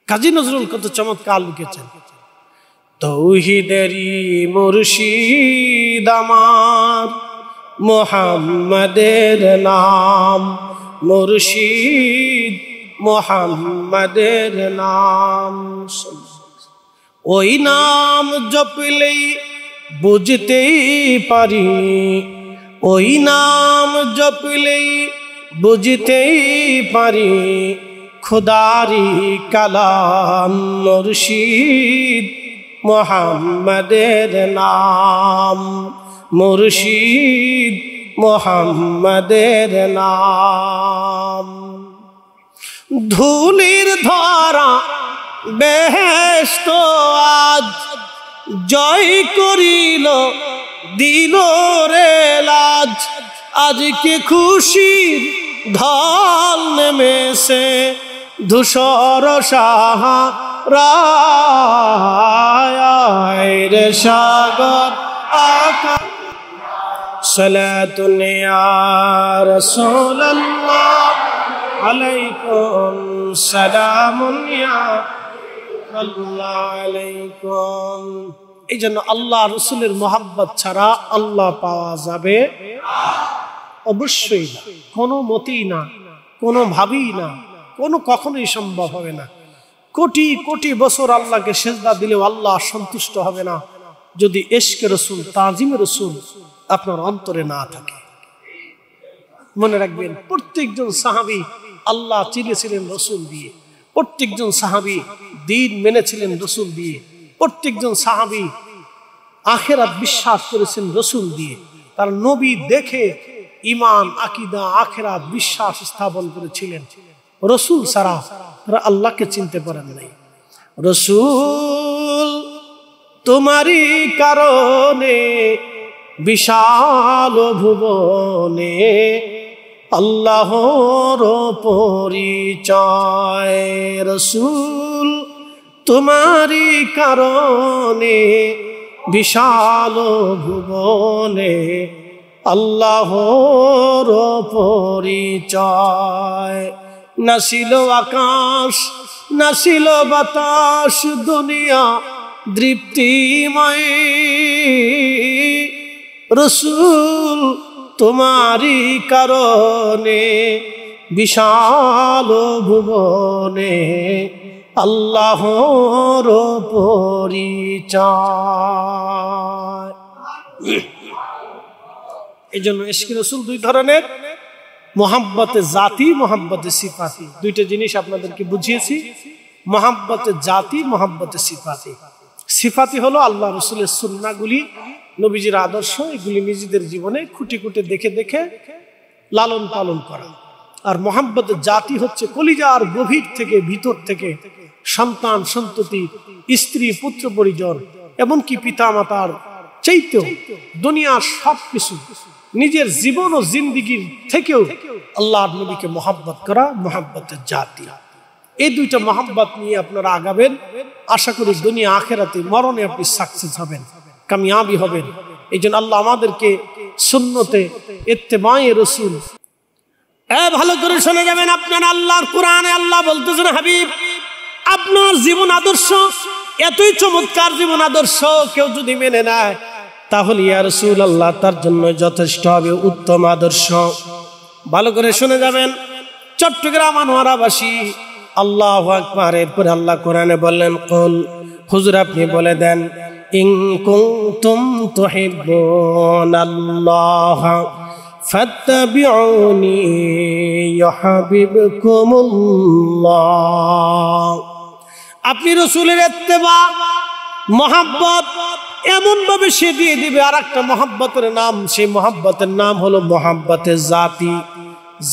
কাজী নজরুল কত চমৎকার লিখেছেন, তৌহিদেরই মুর্শিদ আমার মুহাম্মাদের নাম, মুর্শিদ মুহাম্মাদের নাম। ওই নাম জপলেই বুঝতেই পারি, ওই নাম জপলেই বুঝতেই পারি খুদারি কালাম, মুর্শিদ মুহাম্মাদের নাম, মুর্শিদ মুহাম্মাদের নাম। ধুলির ধরা বেহেশত আজ জয় করিল দিল রে লাজ, আজকে খুশির ঢল নেমেছে ধূসর সাহারায় রে সাগর আকাশ। সালাতুন ইয়া রাসূলুল্লাহ আলাইকুম সালামুন ইয়া আল্লাহ আলাইকুম। এই জন্য আল্লাহ রসুলের মোহাব্বত ছাড়া আল্লাহ পাওয়া যাবে অবশ্যই না, কোনো মতেই না, কোনো ভাবেই না, কোনো কখনোই সম্ভব হবে না। কোটি কোটি বছর আল্লাহকে সেজদা দিলেও আল্লাহ সন্তুষ্ট হবে না যদি ইশকে রসুল, তাজিমে রসুল আপনার অন্তরে না থাকে। মনে রাখবেন, প্রত্যেকজন সাহাবী আল্লাহ চিনেছিলেন রসুল দিয়ে, প্রত্যেকজন সাহাবী দ্বীন মেনেছিলেন রসুল দিয়ে, প্রত্যেকজন সাহাবী আখিরাত বিশ্বাস করেছেন রসুল দিয়ে। তার নবী দেখে ঈমান, আকীদা, আখিরাত বিশ্বাস স্থাপন করেছিলেন। রসুল ছাড়া তারা আল্লাহকে চিনতে পারেন নাই। রসুল তোমারই কারণে বিশাল ভুবনে আল্লাহর পরিচয়। রসুল তোমারই কারণে বিশাল ভুবনে আল্লাহর পরিচয়। নাছিল আকাশ, নাছিল বাতাস, দুনিয়া দৃপ্তিময়। রসুল তোমারই কারণে বিশাল ভুবনে আল্লাহর পরিচয়। এই জন্য ইশকে রসুল দুই ধরনের, মোহাব্বতে জাতি, মোহাব্বতে সিফাতি। দুইটা জিনিস আপনাদেরকে বুঝিয়েছি, মোহাব্বতে জাতি, মোহাব্বতে সিফাতি। সিফাতি হলো আল্লাহ রসুলের সুন্নাহগুলি, নবীজির আদর্শ, এগুলি নিজেদের জীবনে খুঁটে খুঁটে দেখে দেখে লালন পালন করা। আর মোহাব্বতের জাতি হচ্ছে কলিজার গভীর থেকে, ভিতর থেকে সন্তান সন্ততি, স্ত্রী পুত্র পরিজন, এমনকি পিতা মাতার চাইতেও দুনিয়ার সবকিছু, নিজের জীবন ও জিন্দিগির থেকেও আল্লাহর নবীকে মোহাব্বত করা মোহাব্বতের জাতি। এই দুইটা মোহাব্বত নিয়ে আপনারা আগাবেন। আশা করি দুনিয়া আখেরাতে মরণে আপনি সাকসেস হবেন, কামিয়াবি হবেন। এই জন্য আল্লাহ আমাদেরকে সুন্নতে ইত্তেবায়ে রাসূল। ভালো করে শুনে যাবেন, আপনারা আল্লাহর কোরআনে আল্লাহ বলতেছেন, হাবিব আপনার জীবন আদর্শ এতই চমৎকার জীবন আদর্শ কেউ যদি মেনে নেয় তাহলে ইয়া রাসূলুল্লাহ তার জন্য যথেষ্ট হবে উত্তম আদর্শ। ভালো করে শুনে যাবেন। চট্টগ্রাম আনোয়ারাবাসী আল্লাহু আকবার। এরপরে আল্লাহ কোরআনে বললেন, কুল, হুজুর আপনি বলে দেন, ইন কুনতুম তুহিব্বুনাল্লাহ ফাত্তাবিউনি ইউহিব্বুকুমুল্লাহ। আপনি রাসূলের ইত্তেবা, মোহাব্বত এমন ভাবে সে দিয়ে দিবে আর একটা মোহাব্বতের নাম, সেই মোহাব্বতের নাম হলো মোহাব্বতে জাতি।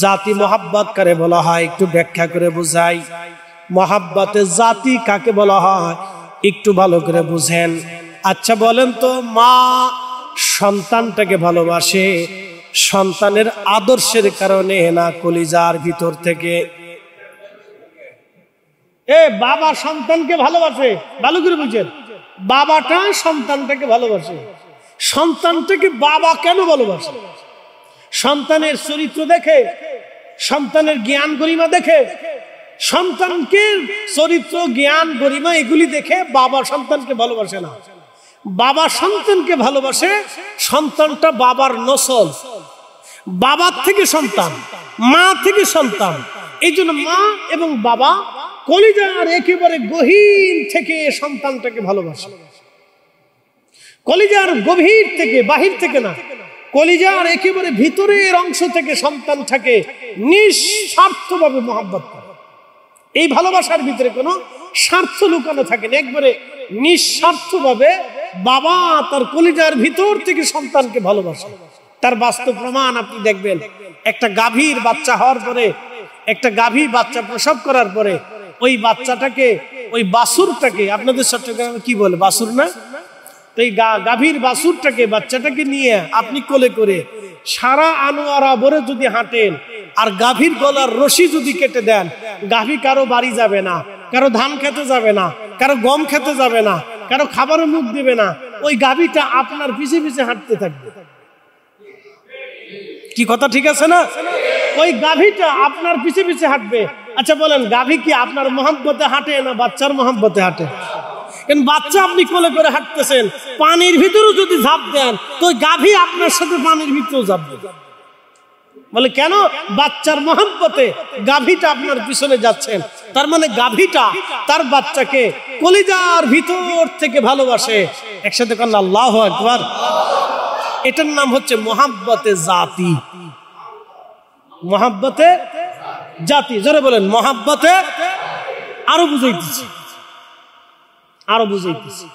জাতি মোহাব্বত কারে বলা হয় একটু ব্যাখ্যা করে বুঝাই। মোহাব্বতে জাতি কাকে বলা হয় একটু ভালো করে বুঝেন। আচ্ছা বলেন তো, মা সন্তানটাকে ভালোবাসে সন্তানের আদর্শের কারণে না কলিজার ভিতর থেকে? বাবা সন্তানকে ভালোবাসে, ভালো করে বুঝেন। বাবাটা সন্তানটাকে ভালোবাসে। সন্তানটাকে বাবা কেন ভালোবাসে? সন্তানের চরিত্র দেখে, সন্তানের জ্ঞান গরিমা দেখে, সন্তানকে চরিত্র জ্ঞান গরিমা এগুলি দেখে বাবা সন্তানকে ভালোবাসে না। বাবা সন্তানকে ভালোবাসে সন্তানটা বাবার নসল, বাবার থেকে সন্তান, মা থেকে সন্তান। এই জন্য মা এবং বাবা কলিজার একেবারে গহীন থেকে সন্তানটাকে ভালোবাসে। কলিজার গভীর থেকে, বাহির থেকে না, কলিজার একেবারে ভিতরের অংশ থেকে সন্তানটাকে নিঃস্বার্থভাবে মহব্বত করে। এই ভালোবাসার ভিতরে কোনো স্বার্থ লুকানো থাকে না, একবারে নিঃস্বার্থভাবে বাবা তার কলিজার ভিতর থেকে সন্তানকে ভালোবাসে। তার বাস্তব প্রমাণ আপনি দেখবেন। একটা গাভীর বাচ্চা হওয়ার পরে, একটা গাভী বাচ্চা প্রসব করার পরে ওই বাচ্চাটাকে ওই বাছুরটাকে আপনাদের চট্টগ্রামে কি বলে, বাছুর না? তো এই গাভীর বাছুরটাকে, বাচ্চাটাকে নিয়ে আপনি কোলে করে সারা আনোয়ারা ভরে যদি হাঁটেন আর গাভীর গলার রশি যদি কেটে দেন, গাভী কারো বাড়ি যাবে না, কারো ধান খেতে যাবে না, কারো গম খেতে যাবে না, কারো খাবারের মুখ দেবে না, ওই গাভীটা আপনার পিছে পিছে হাঁটতে থাকবে। কি কথা ঠিক আছে না? ওই গাভীটা আপনার পিছে পিছে হাঁটবে। আচ্ছা বলেন, গাভী কি আপনার মহব্বতে হাঁটে না বাচ্চার মহব্বতে হাঁটে? কারণ বাচ্চা আপনি কোলে করে হাঁটতেছেন, পানির ভিতরেও যদি ঝাঁপ দেন তো ওই গাভী আপনার সাথে পানির ভিতরেও ঝাঁপ দেবে। বলে কেন? বাচ্চার মহব্বতে গাভীটা আপনার পিছনে যাচ্ছেন, তার মানে গাভীটা তার বাচ্চাকে কলিজার ভিতর থেকে ভালোবাসে। একসাথে কান আল্লাহু আকবার। এটার নাম হচ্ছে মহাব্বতে জাতি। মহাব্বতে জাতি, জোরে বলেন মহাব্বতে। আরো বুঝাইতেছি, আরো বুঝাইতেছি।